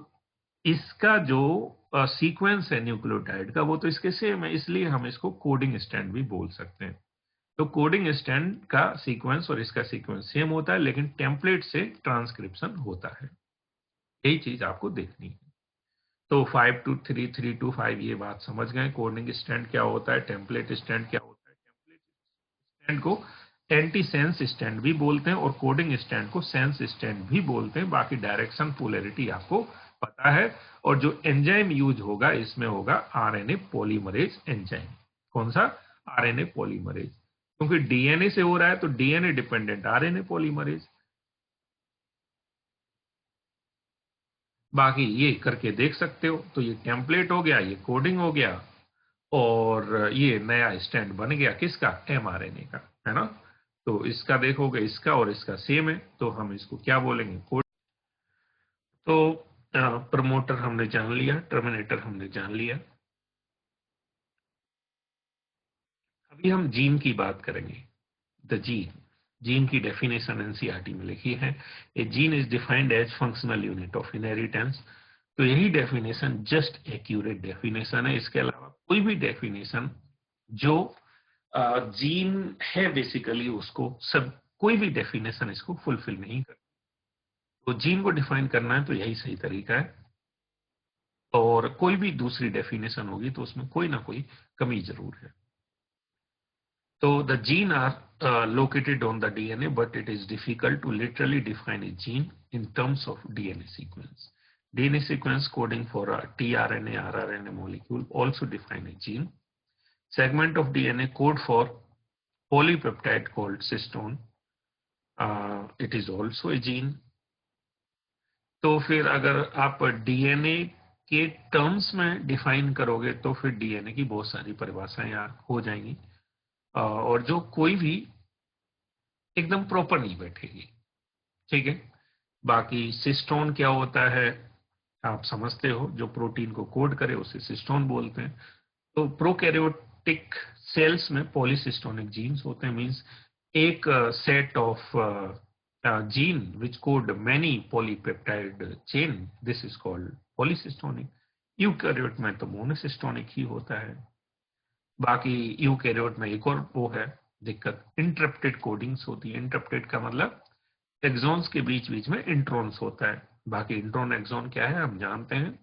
इसका जो सीक्वेंस है न्यूक्लियोटाइड का वो तो इसके सेम है, इसलिए हम इसको कोडिंग स्टैंड भी बोल सकते हैं। तो कोडिंग स्टैंड का सीक्वेंस और इसका सीक्वेंस सेम होता है, लेकिन टेम्पलेट से ट्रांसक्रिप्शन होता है। यही चीज आपको देखनी है। तो 5 to 3, 3 to 5 ये बात समझ गए। कोडिंग स्टैंड क्या होता है, टेम्पलेट स्टैंड क्या होता है। टेम्पलेट स्टैंड को एंटी सेंस स्टैंड भी बोलते हैं और कोडिंग स्टैंड को सेंस स्टैंड भी बोलते हैं। बाकी डायरेक्शन पोलैरिटी आपको पता है। और जो एंजाइम यूज होगा इसमें होगा आरएनए पॉलीमरेज एंजाइम। कौन सा? RNA polymerase. क्योंकि डीएनए से हो रहा है तो डीएनए डिपेंडेंट आरएनए पॉलीमरेज। बाकी ये करके देख सकते हो। तो ये टेम्पलेट हो गया, ये कोडिंग हो गया, और ये नया स्टैंड बन गया किसका, एमआरएनए का, है ना। तो इसका देखोगे, इसका और इसका सेम है, तो हम इसको क्या बोलेंगे, कोड। तो प्रमोटर हमने जान लिया, टर्मिनेटर हमने जान लिया। अभी हम जीन की बात करेंगे। द जीन, जीन की डेफिनेशन एनसीईआरटी में लिखी है, a gene is defined as functional unit of inheritance. तो यही डेफिनेशन जस्ट एक्यूरेट डेफिनेशन है। इसके अलावा कोई भी डेफिनेशन जो जीन है बेसिकली उसको सब, कोई भी डेफिनेशन इसको फुलफिल नहीं करती। तो जीन को डिफाइन करना है तो यही सही तरीका है, और कोई भी दूसरी डेफिनेशन होगी तो उसमें कोई ना कोई कमी जरूर है। तो the gene are located on the DNA, but it is difficult to literally define a gene in terms of DNA sequence. DNA sequence coding for a tRNA, rRNA molecule also define a gene. Segment of DNA code for polypeptide called cystone. It is also a gene. तो फिर अगर आप DNA के terms में define करोगे तो फिर DNA की बहुत सारी परिभाषाएं हो जाएंगी, और जो कोई भी एकदम प्रॉपर नहीं बैठेगी, ठीक है। बाकी सिस्टोन क्या होता है आप समझते हो, जो प्रोटीन को कोड करे उसे सिस्टोन बोलते हैं। तो प्रोकैरियोटिक सेल्स में पॉलीसिस्टोनिक जीन्स होते हैं, मींस एक set of gene which code many polypeptide chain, this is called पॉलीसिस्टोनिक। Eukaryote में तो मोनोसिस्टोनिक ही होता है। बाकी यूकैरियोट में एक और वो है दिक्कत, इंटरप्टेड कोडिंग्स होती है। इंटरप्टेड का मतलब एक्सॉन्स के बीच बीच में इंट्रॉन्स होता है। बाकी इंट्रॉन एक्सॉन क्या है हम जानते हैं,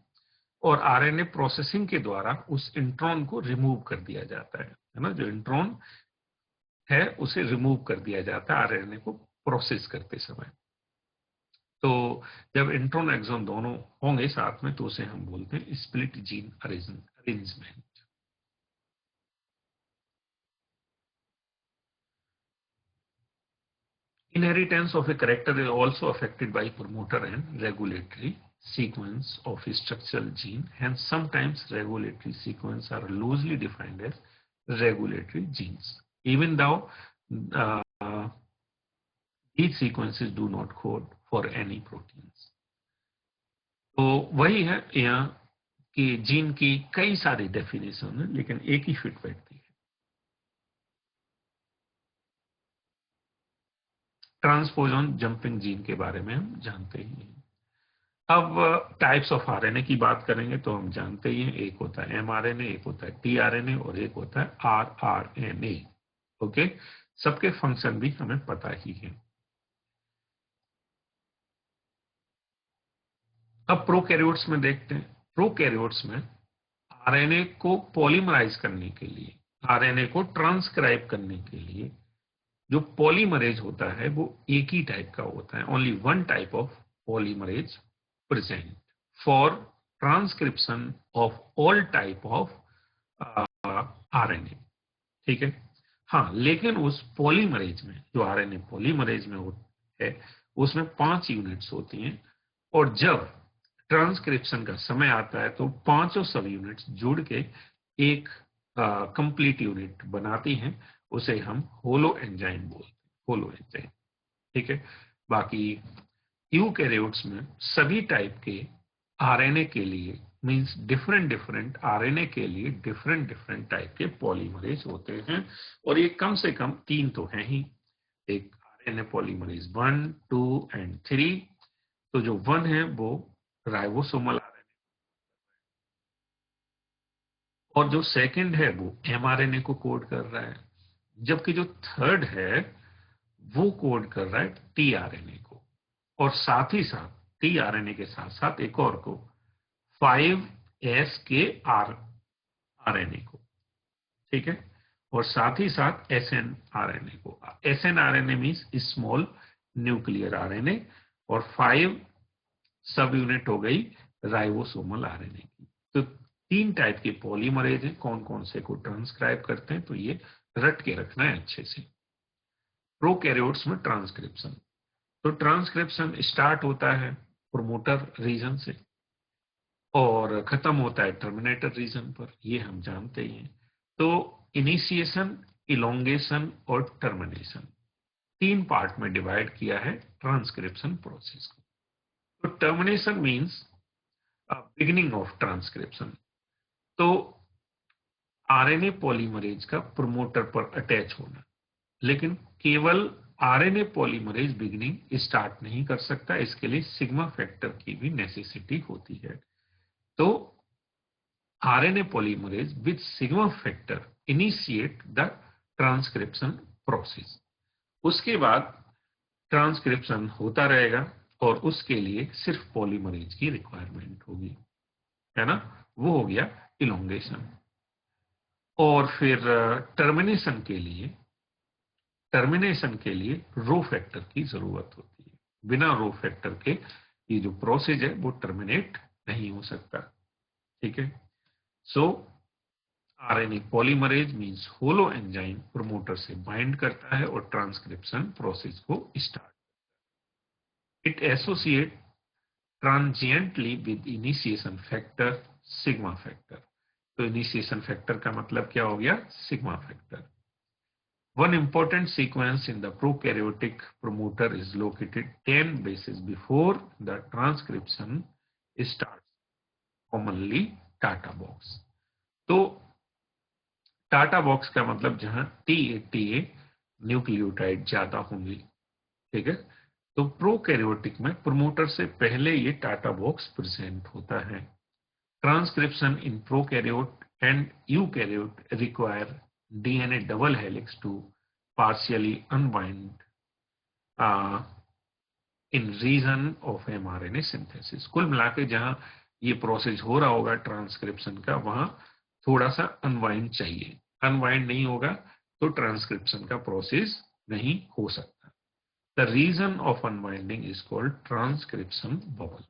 और आरएनए प्रोसेसिंग के द्वारा उस इंट्रॉन को रिमूव कर दिया जाता है ना। जो इंट्रॉन है उसे रिमूव कर दिया जाता है आरएनए को प्रोसेस करते समय। तो जब इंट्रॉन एक्सॉन दोनों होंगे साथ में तो उसे हम बोलते हैं split gene arrangement. Inheritance of a character is also affected by promoter and regulatory sequence of a structural gene. Hence, sometimes regulatory sequence are loosely defined as regulatory genes, even though uh, these sequences do not code for any proteins. तो वही है यहाँ कि gene की कई सारी definition है लेकिन एक ही फिट बैठती है। ट्रांसपोजन जंपिंग जीन के बारे में हम जानते ही हैं। अब टाइप्स ऑफ आरएनए की बात करेंगे तो हम जानते ही हैं, एक होता है एमआरएनए, एक होता है टीआरएनए और एक होता है आरआरएनए। ओके, सबके फंक्शन भी हमें पता ही है। अब प्रोकैरियोट्स में देखते हैं। प्रोकैरियोट्स में आरएनए को पॉलीमराइज करने के लिए आरएनए को ट्रांसक्राइब करने के लिए जो पॉलीमरेज होता है वो एक ही टाइप का होता है, only one type of polymerase present for transcription of all type of RNA. ठीक है। हाँ, लेकिन उस पॉलीमरेज में, जो आरएनए पॉलीमरेज में है, उसमें 5 यूनिट्स होती हैं, और जब ट्रांसक्रिप्शन का समय आता है तो पांचों सब यूनिट्स जुड़ के एक कंप्लीट यूनिट बनाती हैं। उसे हम होलो एंजाइम बोलते हैं, होलो एंजाइम। ठीक है। बाकी यूकैरियोट्स में सभी टाइप के आरएनए के लिए, मींस डिफरेंट डिफरेंट आरएनए के लिए डिफरेंट डिफरेंट टाइप के पॉलीमरेज होते हैं, और ये कम से कम 3 तो हैं ही। एक आरएनए पॉलीमरेज 1, 2 एंड 3। तो जो 1 है वो राइबोसोमल आरएनए, और जो सेकंड है वो एमआरएनए को कोड कर रहा है, जबकि जो थर्ड है वो कोड कर रहा है टीआरएनए को, और साथ ही साथ टीआरएनए के साथ साथ एक और को 5S के आरएनए को। ठीक है। और साथ ही साथ एसएन आरएनए को। SN RNA means small nuclear RNA, और 5 सब यूनिट हो गई राइबोसोमल आरएनए की। तो 3 टाइप के पॉलीमरेज हैं, कौन कौन से को ट्रांसक्राइब करते हैं, तो ये रट के रखना है अच्छे से। प्रोकैरियोट्स में ट्रांसक्रिप्शन, तो ट्रांसक्रिप्शन स्टार्ट होता है प्रोमोटर रीजन से और खत्म होता है टर्मिनेटर रीजन पर, ये हम जानते ही हैं। तो इनिशिएशन, इलोंगेशन और टर्मिनेशन, 3 पार्ट में डिवाइड किया है ट्रांसक्रिप्शन प्रोसेस को। तो termination means beginning of transcription. तो आरएनए पॉलीमरेज का प्रोमोटर पर अटैच होना, लेकिन केवल आरएनए पॉलीमरेज बिगिनिंग स्टार्ट नहीं कर सकता, इसके लिए सिग्मा फैक्टर की भी नेसेसिटी होती है। तो RNA polymerase with sigma factor initiate the transcription process। उसके बाद ट्रांसक्रिप्शन होता रहेगा, और उसके लिए सिर्फ पॉलीमरेज की रिक्वायरमेंट होगी, है ना। वो हो गया इलोंगेशन। और फिर टर्मिनेशन के लिए रो फैक्टर की जरूरत होती है। बिना रो फैक्टर के ये जो प्रोसेस है वो टर्मिनेट नहीं हो सकता। ठीक है। सो RNA polymerase means holo enzyme promoter से बाइंड करता है और ट्रांसक्रिप्शन प्रोसेस को start. It associate transiently with initiation factor sigma factor. तो इनिशिएशन फैक्टर का मतलब क्या हो गया, sigma factor. One important sequence in the prokaryotic promoter is located 10 bases before the transcription starts, commonly TATA box. तो TATA box का मतलब जहां TA न्यूक्लियोटाइड ज्यादा होंगे। ठीक है। तो प्रोकैरियोटिक में प्रोमोटर से पहले ये टाटा बॉक्स प्रेजेंट होता है। Transcription in prokaryote and eukaryote require DNA double helix to partially unwind in region of mRNA synthesis. कुल मिलाकर जहां ये प्रोसेस हो रहा होगा ट्रांसक्रिप्शन का, वहां थोड़ा सा अनवाइंड चाहिए। अनवाइंड नहीं होगा तो ट्रांसक्रिप्शन का प्रोसेस नहीं हो सकता। The region of unwinding is called transcription bubble.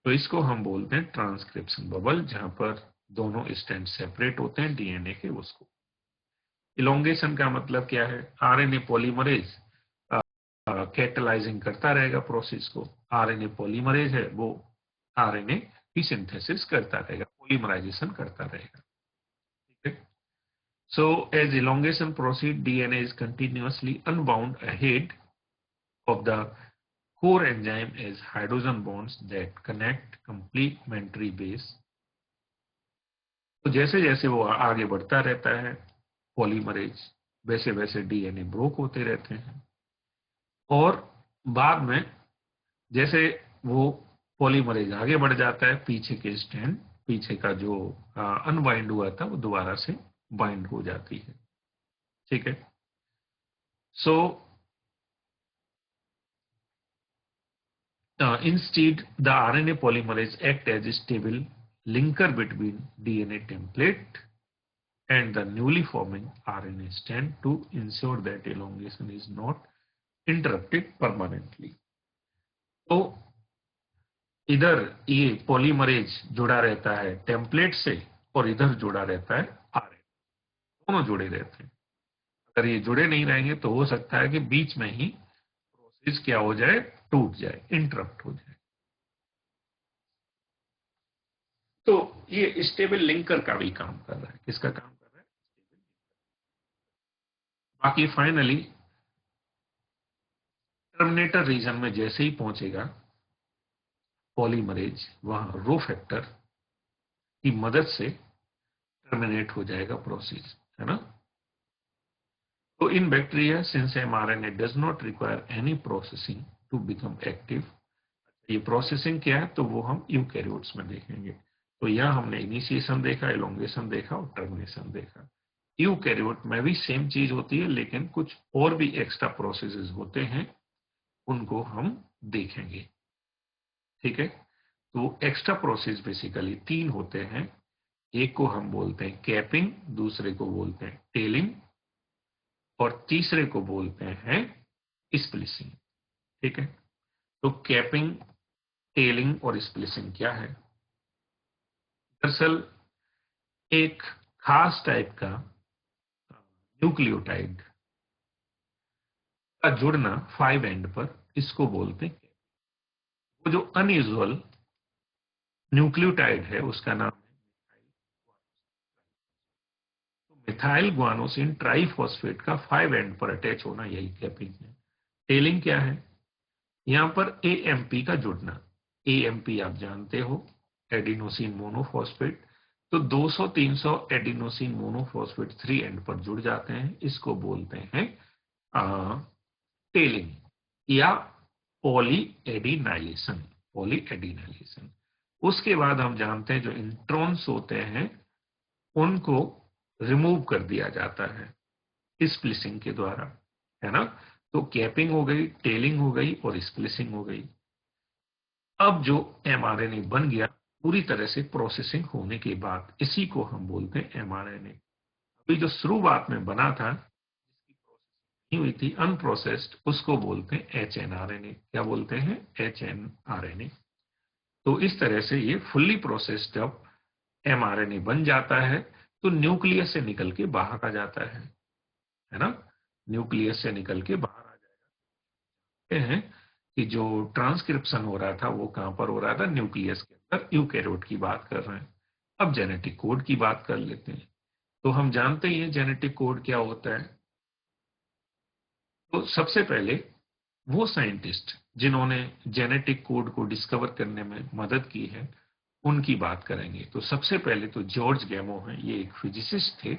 तो इसको हम बोलते हैं ट्रांसक्रिप्शन बबल, जहां पर दोनों स्टैंड सेपरेट होते हैं डीएनए के। उसको इलोंगेशन का मतलब क्या है, आरएनए पॉलीमरेज कैटलाइजिंग करता रहेगा प्रोसेस को। आरएनए पॉलीमरेज है वो आरएनए की सिंथेसिस करता रहेगा, पॉलीमराइजेशन करता रहेगा। ठीक है। So as elongation proceed, DNA is continuously unbound ahead of the core enzyme as hydrogen bonds that connect complementary base। तो जैसे जैसे वो आगे बढ़ता रहता है पॉलीमरेज, वैसे वैसे डीएनए ब्रोक होते रहते हैं, और बाद में जैसे वो पॉलीमरेज आगे बढ़ जाता है, पीछे के स्ट्रैंड, पीछे का जो अनबाइंड हुआ था वो दोबारा से बाइंड हो जाती है। ठीक है। सो instead the RNA polymerase act as a stable linker between DNA template and the newly forming RNA strand to ensure that elongation is not interrupted permanently. तो इधर ये पॉलीमरेज जुड़ा रहता है टेम्पलेट से और इधर जुड़ा रहता है आरएनए, दोनों जुड़े रहते हैं। अगर ये जुड़े नहीं रहेंगे तो हो सकता है कि बीच में ही प्रोसेस क्या हो जाए, टूट जाए, इंटरप्ट हो जाए। तो ये स्टेबल लिंकर का भी काम कर रहा है। किसका काम कर रहा है? बाकी फाइनली टर्मिनेटर रीजन में जैसे ही पहुंचेगा पॉलीमरेज, वहां रो फैक्टर की मदद से टर्मिनेट हो जाएगा प्रोसेस, है ना। तो in bacteria since mRNA does not require any processing to become active, ये प्रोसेसिंग क्या है तो वो हम यूकैरियोट्स में देखेंगे। तो यहाँ हमने इनिशिएशन देखा, एलोंगेशन देखा और टर्मिनेशन देखा। यूकैरियोट में भी सेम चीज होती है, लेकिन कुछ और भी एक्स्ट्रा प्रोसेसेस होते हैं, उनको हम देखेंगे। ठीक है, तो एक्स्ट्रा प्रोसेस बेसिकली 3 होते हैं। एक को हम बोलते हैं कैपिंग, दूसरे को बोलते हैं टेलिंग और तीसरे को बोलते हैं स्प्लिसिंग। ठीक है, तो कैपिंग, टेलिंग और स्प्लिसिंग क्या है? दरअसल एक खास टाइप का न्यूक्लियोटाइड का जुड़ना 5 एंड पर, इसको बोलते हैं। वो जो अनयूजुअल न्यूक्लियोटाइड है उसका नाम है मिथाइल ग्वानोसिन ट्राइफॉस्फेट का 5 एंड पर अटैच होना, यही कैपिंग है। टेलिंग क्या है? यहां पर एएमपी का जुड़ना। एएमपी आप जानते हो, एडिनोसिन मोनोफॉस्फेट। तो 200-300 एडिनोसिन मोनोफॉस्फेट 3 एंड पर जुड़ जाते हैं, इसको बोलते हैं टेलिंग या पॉलीएडिनाइलेशन। पॉलीएडिनाइलेशन। उसके बाद हम जानते हैं जो इंट्रॉन्स होते हैं उनको रिमूव कर दिया जाता है स्प्लिसिंग के द्वारा, है ना। तो कैपिंग हो गई, टेलिंग हो गई और स्प्लिसिंग हो गई। अब जो mRNA बन गया पूरी तरह से प्रोसेसिंग होने के बाद, इसी को हम बोलते हैं mRNA। अभी जो शुरुआत में बना था, जिसकी प्रोसेसिंग नहीं हुई थी, अनप्रोसेस्ड, उसको बोलते हैं hnRNA। क्या बोलते हैं? hnRNA। तो इस तरह से ये फुल्ली प्रोसेस्ड जब mRNA बन जाता है तो न्यूक्लियस से निकल के बाहर आ जाता है ना। न्यूक्लियस से निकल के बाहर आ जाएगा हैं कि जो ट्रांसक्रिप्शन हो रहा था वो कहां पर हो रहा था? न्यूक्लियस के अंदर। यूकैरियोट की बात कर रहे हैं। अब जेनेटिक कोड की बात कर लेते हैं। तो हम जानते ही हैं जेनेटिक कोड क्या होता है। तो सबसे पहले वो साइंटिस्ट जिन्होंने जेनेटिक कोड को डिस्कवर करने में मदद की है उनकी बात करेंगे। तो सबसे पहले तो जॉर्ज गैमो हैं, ये एक फिजिसिस्ट थे।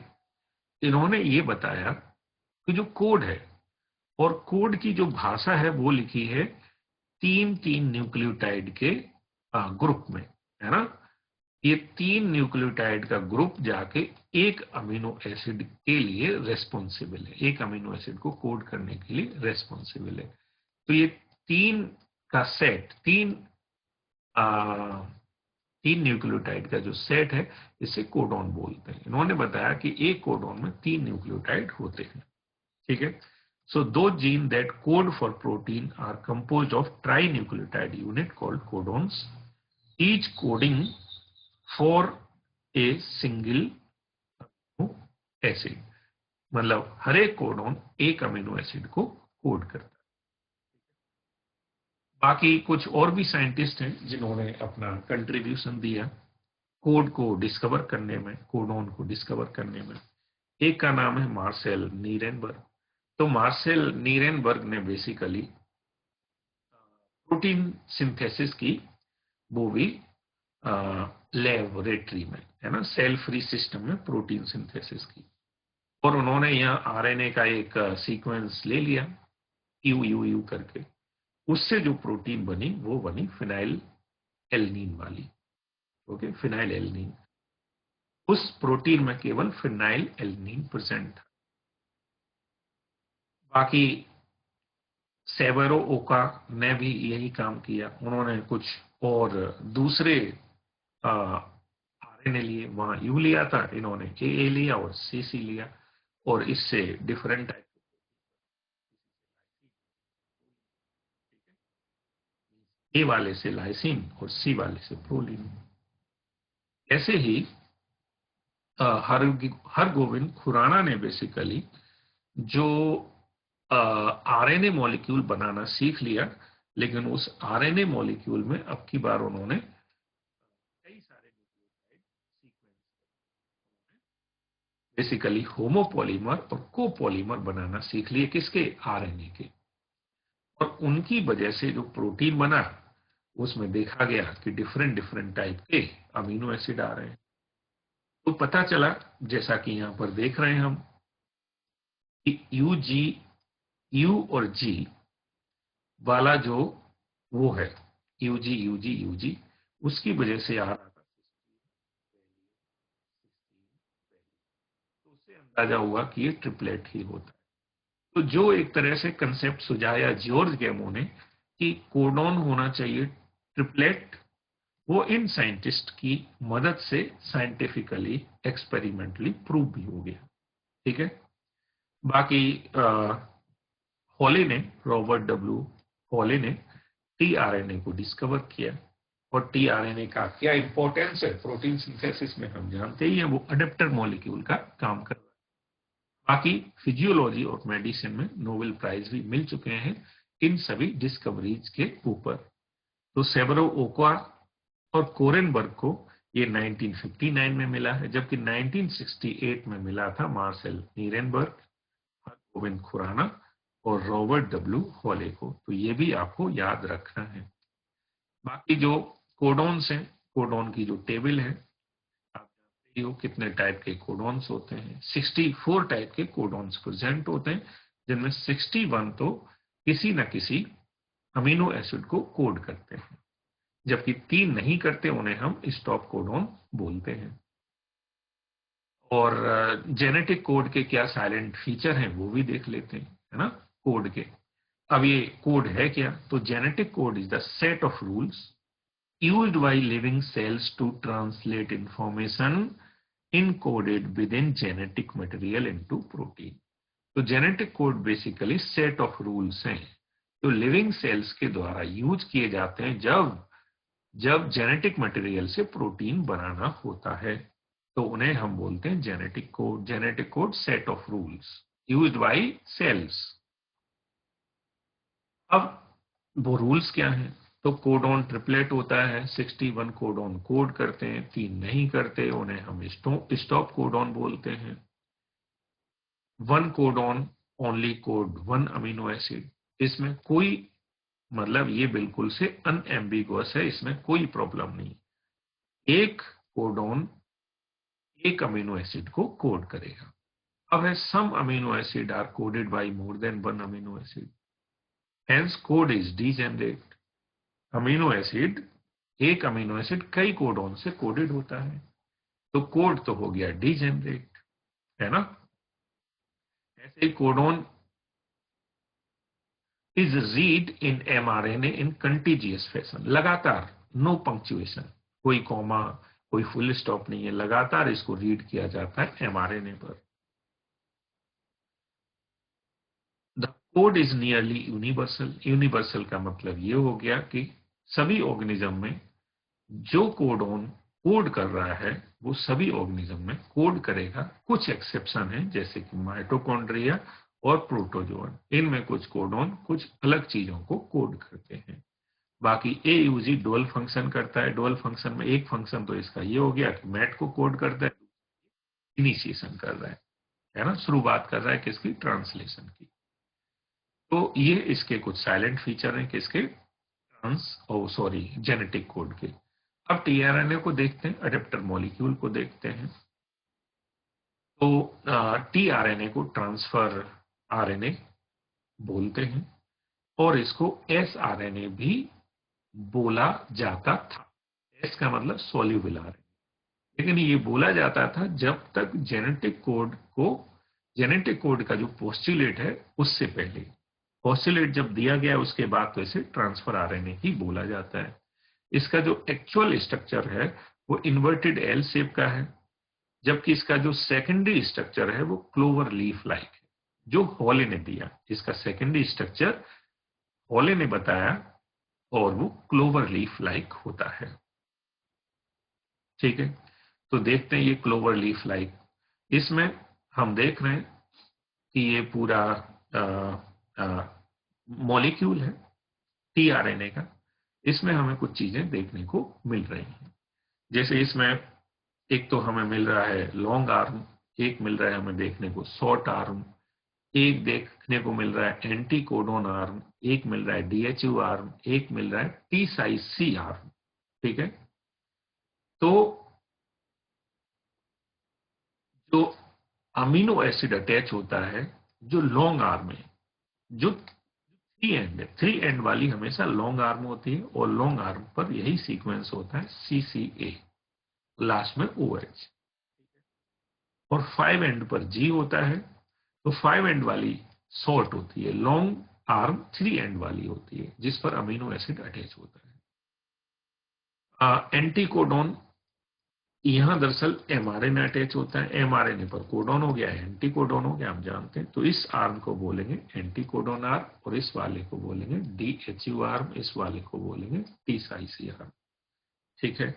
इन्होंने ये बताया कि जो कोड है और कोड की जो भाषा है वो लिखी है 3-3 न्यूक्लियोटाइड के ग्रुप में, है ना। ये 3 न्यूक्लियोटाइड का ग्रुप जाके एक अमीनो एसिड के लिए रेस्पॉन्सिबल है, एक अमीनो एसिड को कोड करने के लिए रेस्पॉन्सिबल है। तो ये 3 का सेट, 3 न्यूक्लियोटाइड का जो सेट है इसे कोडॉन बोलते हैं। इन्होंने बताया कि एक कोडॉन में 3 न्यूक्लियोटाइड होते हैं। ठीक है, so those genes that code for protein are composed of trinucleotide unit called codons, each coding for a single amino acid। मतलब हर एक कोडॉन एक अमीनो एसिड को कोड करता है। बाकी कुछ और भी साइंटिस्ट हैं जिन्होंने अपना कंट्रीब्यूशन दिया कोड को डिस्कवर करने में, कोडॉन को डिस्कवर करने में। एक का नाम है मार्सेल नीरेनबर्ग। तो मार्सेल नीरेनबर्ग ने बेसिकली प्रोटीन सिंथेसिस की, वो भी लेबोरेटरी में, है ना, सेल फ्री सिस्टम में प्रोटीन सिंथेसिस की। और उन्होंने यहाँ आरएनए का एक सीक्वेंस ले लिया यू यू यू करके, उससे जो प्रोटीन बनी वो बनी फिनाइल एलनीन वाली। Okay, phenyl alanine. उस प्रोटीन में केवल फिनाइल एलनीन प्रेजेंट था। बाकी सेवेरो ओका ने भी यही काम किया। उन्होंने कुछ और दूसरे आरएनए आरएनए लिए, वहां यू लिया था, इन्होंने ए लिया और सी लिया, और इससे डिफरेंट टाइप ए वाले से लाइसिन और सी वाले से प्रोलीन। ऐसे ही हर गोविंद खुराना ने बेसिकली जो आरएनए मॉलिक्यूल बनाना सीख लिया, लेकिन उस आरएनए मॉलिक्यूल में अब की बार उन्होंने कई सारे न्यूक्लियोटाइड सीक्वेंस, बेसिकली होमोपॉलीमर और कोपॉलीमर बनाना सीख लिए, किसके? आरएनए के। और उनकी वजह से जो प्रोटीन बना, उसमें देखा गया कि डिफरेंट डिफरेंट टाइप के अमीनो एसिड आ रहे हैं। तो पता चला, जैसा कि यहां पर देख रहे हैं हम, कि यू और जी वाला जो वो है, यूजी, उसकी वजह से आ रहा था, तो उससे अंदाजा हुआ कि ये ट्रिपलेट ही होता है। तो जो एक तरह से कंसेप्ट सुझाया जॉर्ज गैमो ने कि कोडॉन होना चाहिए ट्रिपलेट, वो इन साइंटिस्ट की मदद से साइंटिफिकली एक्सपेरिमेंटली प्रूव भी हो गया। ठीक है। बाकी हॉले ने, रॉबर्ट डब्ल्यू हॉले ने टीआरएनए को डिस्कवर किया, और टीआरएनए का क्या इंपॉर्टेंस है प्रोटीन सिंथेसिस में हम जानते ही हैं, वो अडेप्टर मॉलिक्यूल का काम कर रहा है। बाकी फिजियोलॉजी और मेडिसिन में नोबेल प्राइज भी मिल चुके हैं इन सभी डिस्कवरीज के ऊपर। तो सेवरो ओक्वा और कोरेनबर्ग को ये 1959 में मिला है, जबकि 1968 में मिला था मार्सेल नीरेनबर्ग, गोविंद खुराना और रॉबर्ट डब्ल्यू हॉले को। तो ये भी आपको याद रखना है। बाकी जो कोडॉन्स हैं, कोडॉन की जो टेबल है, आप जानते ही हो कितने टाइप के कोडॉन्स होते हैं। 64 टाइप के कोडॉन्स प्रेजेंट होते हैं, जिनमें 61 तो किसी न किसी अमीनो एसिड को कोड करते हैं, जबकि 3 नहीं करते, उन्हें हम स्टॉप कोडॉन बोलते हैं। और जेनेटिक कोड के क्या साइलेंट फीचर हैं वो भी देख लेते हैं, है ना, कोड के। अब ये कोड है क्या? तो genetic code is the set of rules used by living cells to translate information encoded within genetic material into protein। तो genetic code basically set of rules हैं जो लिविंग सेल्स के द्वारा यूज किए जाते हैं जब जब जेनेटिक मटेरियल से प्रोटीन बनाना होता है, तो उन्हें हम बोलते हैं genetic code. Genetic code set of rules used by cells. अब वो रूल्स क्या हैं? तो कोडॉन ट्रिपलेट होता है, 61 कोडॉन कोड करते हैं, 3 नहीं करते, उन्हें हम स्टॉप कोडॉन बोलते हैं। 1 codon only code 1 amino acid. इसमें कोई, मतलब ये बिल्कुल से अनएम्बिगुअस है, इसमें कोई प्रॉब्लम नहीं। एक कोडॉन एक अमीनो एसिड को कोड करेगा। अब है some amino acid are coded by more than 1 amino acid, hence code is degenerate. Amino acid, एक अमीनो एसिड कई कोडॉन से कोडेड होता है, तो कोड तो हो गया डीजेनरेट, है ना। ऐसे ही codon is read in mRNA in contiguous fashion, लगातार, नो पंक्चुएशन, कोई कॉमा, कोई फुल स्टॉप नहीं है, लगातार इसको रीड किया जाता है एमआरएनए पर। The code is nearly universal. Universal का मतलब ये हो गया कि सभी ऑर्गेनिज्म में जो कोडॉन कोड कर रहा है वो सभी ऑर्गेनिज्म में कोड करेगा। कुछ एक्सेप्शन है, जैसे कि माइटोकॉन्ड्रिया और प्रोटोजोन, इनमें कुछ कोडॉन कुछ अलग चीजों को कोड करते हैं। बाकी एयूजी डुअल फंक्शन करता है। डुअल फंक्शन में एक फंक्शन तो इसका ये हो गया कि मैट को कोड करता है, इनिशिएशन कर रहा है ना, शुरुआत कर रहा है किसकी? ट्रांसलेशन की। तो ये इसके कुछ साइलेंट फीचर हैं, किसके? सॉरी, जेनेटिक कोड के। अब टीआरएनए को देखते हैं, अडेप्टर मॉलिक्यूल को देखते हैं। तो टीआरएनए को ट्रांसफर आरएनए बोलते हैं, और इसको एसआरएनए भी बोला जाता था। एस का मतलब सॉल्यूबल आरएनए, लेकिन ये बोला जाता था जब तक जेनेटिक कोड का जो पोस्टुलेट है उससे पहले। पोस्टुलेट जब दिया गया उसके बाद तो इसे ट्रांसफर आरएनए ही बोला जाता है। इसका जो एक्चुअल स्ट्रक्चर है वो इन्वर्टेड एल शेप का है, जबकि इसका जो सेकेंडरी स्ट्रक्चर है वो क्लोवर लीफ लाइक है, जो हॉले ने दिया। इसका सेकेंडरी स्ट्रक्चर हॉले ने बताया और वो क्लोवर लीफ लाइक होता है। ठीक है, तो देखते हैं ये क्लोवर लीफ लाइक। इसमें हम देख रहे हैं कि ये पूरा मॉलिक्यूल है टीआरएनए का। इसमें हमें कुछ चीजें देखने को मिल रही हैं, जैसे इसमें एक तो हमें मिल रहा है लॉन्ग आर्म, एक मिल रहा है हमें देखने को शॉर्ट आर्म, एक देखने को मिल रहा है एंटी कोडोन आर्म, एक मिल रहा है डीएचयू आर्म, एक मिल रहा है टी साइज सी आर्म। ठीक है, तो जो अमीनो एसिड अटैच होता है जो लॉन्ग आर्म है, जो थ्री एंड है, थ्री एंड वाली हमेशा लॉन्ग आर्म होती है, और लॉन्ग आर्म पर यही सीक्वेंस होता है CCA, लास्ट में OH। और फाइव एंड पर G होता है, तो फाइव एंड वाली शॉर्ट होती है, लॉन्ग आर्म थ्री एंड वाली होती है जिस पर अमीनो एसिड अटैच होता है। एंटीकोडोन, यहां दरअसल एमआरएनए अटैच होता है, एमआरएनए पर कोडोन हो गया, एंटीकोडोन हो गया, हम जानते हैं। तो इस आर्म को बोलेंगे एंटीकोडोन आर्म, और इस वाले को बोलेंगे डीएचयू आर्म, इस वाले को बोलेंगे टी साइसी आर्म। ठीक है,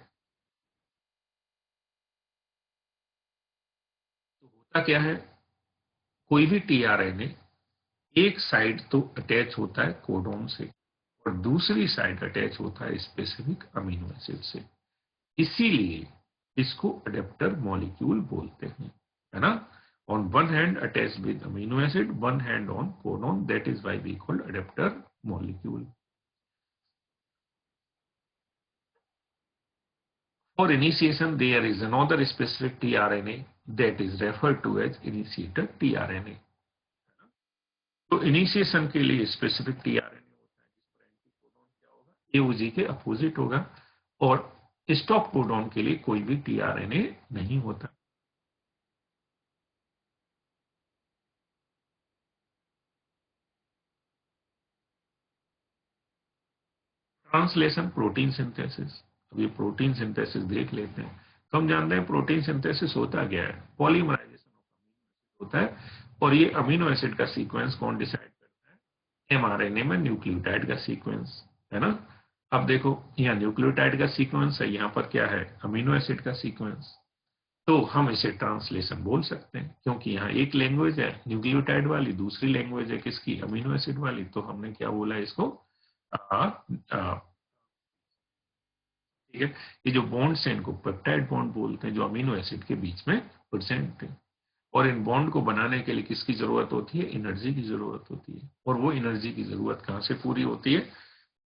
तो होता क्या है, कोई भी टीआरएनए एक साइड तो अटैच होता है कोडोन से, और दूसरी साइड अटैच होता है स्पेसिफिक अमीनो एसिड से। इसीलिए इसको अडेप्टर मॉलिक्यूल बोलते हैं, है ना। On one hand attached with amino acid, one hand on codon, that is why we call adapter molecule. For initiation there is another specific tRNA that is referred to as initiator tRNA. तो initiation के लिए specific tRNA होता है, जिस पर anticodon क्या होगा, AOG के अपोजिट होगा, और स्टॉप कोडॉन के लिए कोई भी टीआरएनए नहीं होता। ट्रांसलेशन प्रोटीन सिंथेसिस, अब ये प्रोटीन सिंथेसिस देख लेते हैं। तो हम जानते हैं प्रोटीन सिंथेसिस होता क्या है, पॉलीमराइजेशन होता है, और ये अमीनो एसिड का सीक्वेंस कौन डिसाइड करता है, एमआरएनए में न्यूक्लियोटाइड का सीक्वेंस, है ना। अब देखो यहाँ न्यूक्लियोटाइड का सीक्वेंस है, यहाँ पर क्या है, अमीनो एसिड का सीक्वेंस। तो हम इसे ट्रांसलेशन बोल सकते हैं, क्योंकि यहाँ एक लैंग्वेज है न्यूक्लियोटाइड वाली, दूसरी लैंग्वेज है किसकी, अमीनो एसिड वाली। तो हमने क्या बोला इसको, ठीक है, ये जो बॉन्ड्स हैं इनको पेप्टाइड बॉन्ड बोलते हैं, जो अमीनो एसिड के बीच में प्रेजेंट है। और इन बॉन्ड को बनाने के लिए किसकी जरूरत होती है, एनर्जी की जरूरत होती है। और वो एनर्जी की जरूरत कहाँ से पूरी होती है,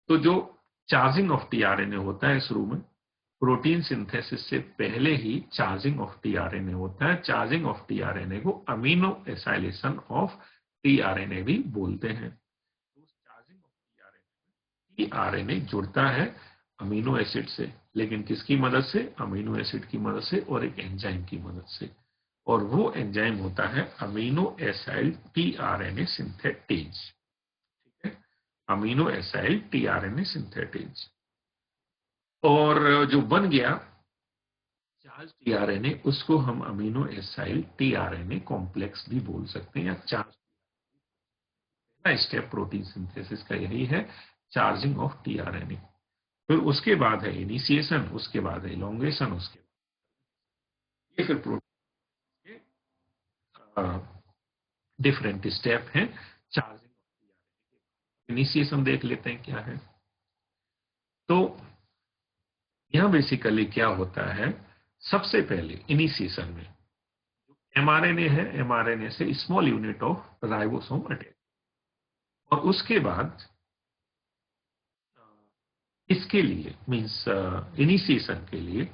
तो जो चार्जिंग ऑफ टीआरएनए होता है शुरू में, प्रोटीन सिंथेसिस से पहले ही चार्जिंग ऑफ टीआरएनए होता है। चार्जिंग ऑफ टीआरएनए को अमीनो एसाइलेशन ऑफ टीआरएनए भी बोलते हैं। तो चार्जिंग ऑफ टीआरएनए जुड़ता है अमीनो एसिड से, लेकिन किसकी मदद से, अमीनो एसिड की मदद से और एक एंजाइम की मदद से। और वो एंजाइम होता है अमीनो एसाइल टीआरएनए सिंथेटेज। ठीक है, अमीनो एसाइल टीआरएनए सिंथेटेज। और जो बन गया चार्ज टीआरएनए, उसको हम अमीनो एसाइल टीआरएनए कॉम्प्लेक्स भी बोल सकते हैं, या चार्ज। पहला स्टेप प्रोटीन सिंथेसिस का यही है, चार्जिंग ऑफ टीआरएनए। फिर उसके बाद है इनिशिएशन, उसके बाद है इलोंगेशन, उसके बाद ये फिर प्रोटीन के डिफरेंट स्टेप हैं चार्जिंग ऑफ टीआरएनए। इनिशिएशन देख लेते हैं क्या है। तो यहां बेसिकली क्या होता है, सबसे पहले इनिशिएशन में एमआरएनए है, एमआरएनए से small unit of ribosome attach, और उसके बाद इसके लिए मींस इनिशिएशन के लिए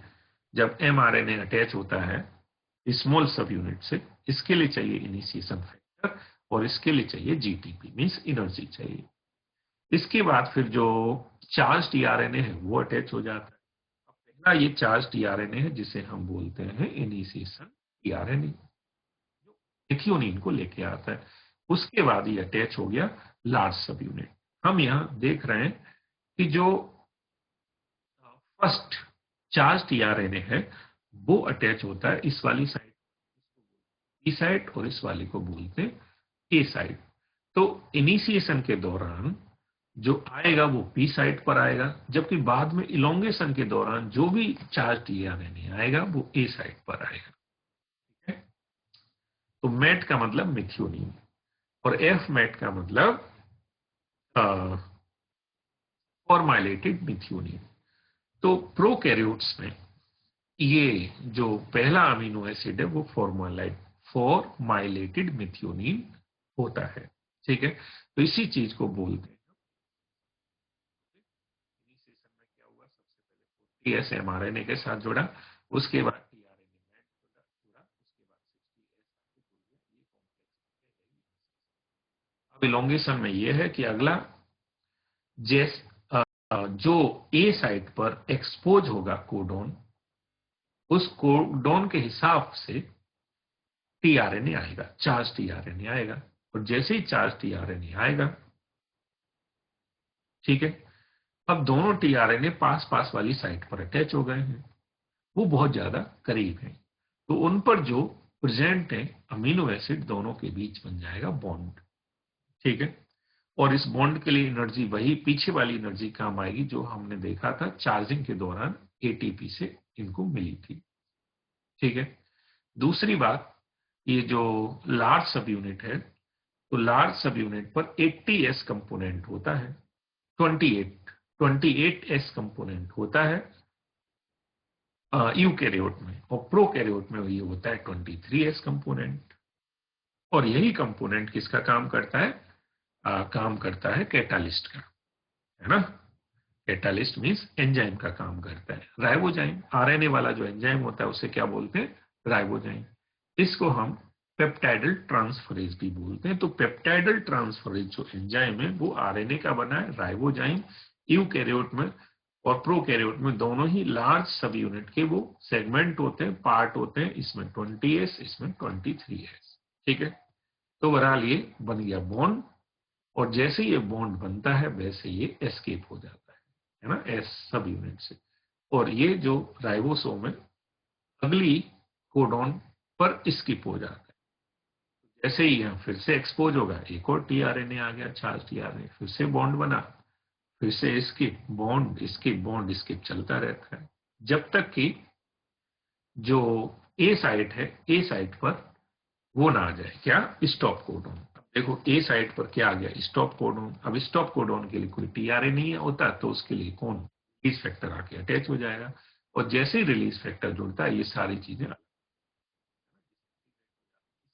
जब एमआरएनए अटैच होता है स्मॉल सब यूनिट से, इसके लिए चाहिए इनिशिएशन फैक्टर, और इसके लिए चाहिए जीटीपी मींस एनर्जी चाहिए। इसके बाद फिर जो चार्ज टीआरएनए है वो अटैच हो जाता है। अब पहला ये चार्ज टीआरएनए है जिसे हम बोलते हैं इनिशिएशन टीआरएनए, मेथियोनिन को लेके आता है। उसके बाद ये अटैच हो गया लार्ज सब यूनिट। हम यहाँ देख रहे हैं कि जो फर्स्ट चार्ज टीआरएनए है वो अटैच होता है इस वाली साइड, बी साइड, और इस वाली को बोलते हैं ए साइड। तो इनिशिएशन के दौरान जो आएगा वो पी साइड पर आएगा, जबकि बाद में इलोंगेशन के दौरान जो भी चार्ज टीआरएनए आएगा वो ए साइड पर आएगा। ठीक है, तो मैट का मतलब मिथ्योनिन, और एफ मैट का मतलब फॉर्माइलेटेड मिथ्योनिन। तो प्रोकैरियोट्स में ये जो पहला अमीनो एसिड है वो फॉर्माइलेटेड मिथ्योनिन होता है। ठीक है, तो इसी चीज को बोलते हैं। इनिशिएशन में क्या हुआ, सबसे पहले 40S mRNA के साथ जुड़ा, उसके बाद टीआरएनए जुड़ा, उसके बाद 60S। अब इलोंगेशन में ये है कि अगला जैस जो ए साइट पर एक्सपोज होगा कोडोन, उस कोडोन के हिसाब से टीआरएनए आएगा, चार्ज टीआरएनए आएगा, और जैसे ही चार्ज टीआरएनए आएगा, ठीक है, अब दोनों टीआरएनए पास पास वाली साइट पर अटैच हो गए हैं, वो बहुत ज्यादा करीब हैं, तो उन पर जो प्रेजेंट है अमीनो एसिड दोनों के बीच बन जाएगा बॉन्ड। ठीक है, और इस बॉन्ड के लिए एनर्जी वही पीछे वाली एनर्जी काम आएगी जो हमने देखा था चार्जिंग के दौरान एटीपी से इनको मिली थी। ठीक है, दूसरी बात, ये जो लार्ज सब यूनिट है, तो लार्ज सब यूनिट पर 80s कंपोनेंट होता है, 28S कंपोनेंट होता है यूकैरियोट में, और प्रोकैरियोट में ये होता है 23S कंपोनेंट। और यही कंपोनेंट किसका काम करता है, काम करता है कैटालिस्ट का, है ना। कैटालिस्ट मींस एंजाइम का काम करता है। राइबोजाइम, आरएनए वाला जो एंजाइम होता है उसे क्या बोलते हैं, राइबोजाइम। इसको हम पेप्टाइडल ट्रांसफरेज भी बोलते हैं। तो पेप्टाइडल ट्रांसफरेज जो एंजाइम है वो आरएनए का बना है, राइबोजाइम। यूकैरियोट में और प्रोकैरियोट में दोनों ही लार्ज सब यूनिट के वो सेगमेंट होते हैं, पार्ट होते हैं, इसमें 20S, इसमें 23S। ठीक है, तो बहरहाल ये बन गया बॉन्ड, और जैसे ये बॉन्ड बनता है वैसे ये एस्केप हो जाता है ना, एस सब यूनिट से। और ये जो राइबोसोम है अगली कोडॉन पर स्किप हो जाता है। जैसे ही यहाँ फिर से एक्सपोज होगा, एक और टीआरएनए आ गया, चार्ज टीआरएनए, फिर से बॉन्ड बना, फिर से skip bond skip bond skip चलता रहता है, जब तक कि जो ए साइट है, ए साइट पर वो ना आ जाए, क्या, स्टॉप कोडॉन। देखो ए साइट पर क्या आ गया, स्टॉप कोडॉन। अब स्टॉप कोडॉन के लिए कोई टीआरए नहीं होता, तो उसके लिए कौन, रिलीज फैक्टर आके अटैच हो जाएगा, और जैसे ही रिलीज फैक्टर जुड़ता है ये सारी चीजें,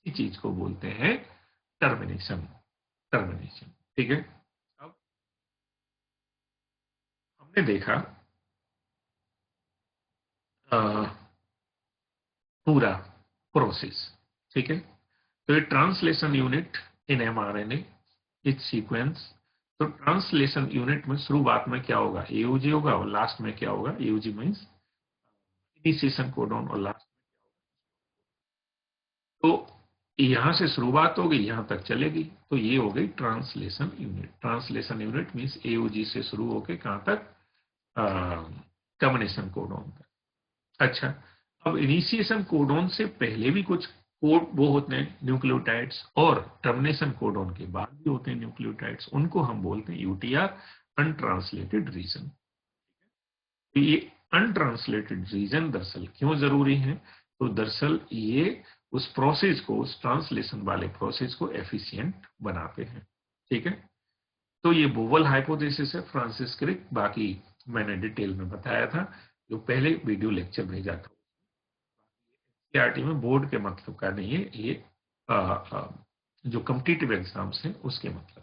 इसी चीज को बोलते हैं टर्मिनेशन। टर्मिनेशन, ठीक है। अब हमने देखा अ, पूरा प्रोसेस, ठीक है। तो ये translation unit in mRNA etch sequence. तो ट्रांसलेशन यूनिट में शुरुआत में क्या होगा, एयूजी होगा, और लास्ट में क्या होगा, एयूजी मींस इनिशिएशन कोडॉन, और लास्ट। तो यहां से शुरुआत होगी, यहां तक चलेगी, तो ये हो गई translation unit. Translation unit means AUG से शुरू होके कहां तक, टर्मिनेशन कोडॉन तक। अच्छा, अब इनिशिएशन कोडॉन से पहले भी कुछ कोड वो होते हैं न्यूक्लियोटाइड्स, और टर्मिनेशन कोडॉन के बाद भी होते हैं न्यूक्लियोटाइड्स, उनको हम बोलते हैं यूटीआर, अनट्रांसलेटेड रीजन। ये अनट्रांसलेटेड रीजन दरअसल क्यों जरूरी है, तो दरअसल ये उस प्रोसेस को, उस ट्रांसलेशन वाले प्रोसेस को एफिशिएंट बनाते हैं। ठीक है, तो ये बोवल हाइपोथेसिस है, फ्रांसिस क्रिक, बाकी मैंने डिटेल में बताया था जो पहले वीडियो लेक्चर भेजा था। सीआरटी में बोर्ड के मतलब का नहीं है ये, जो कॉम्पिटिटिव एग्जाम्स हैं उसके मतलब।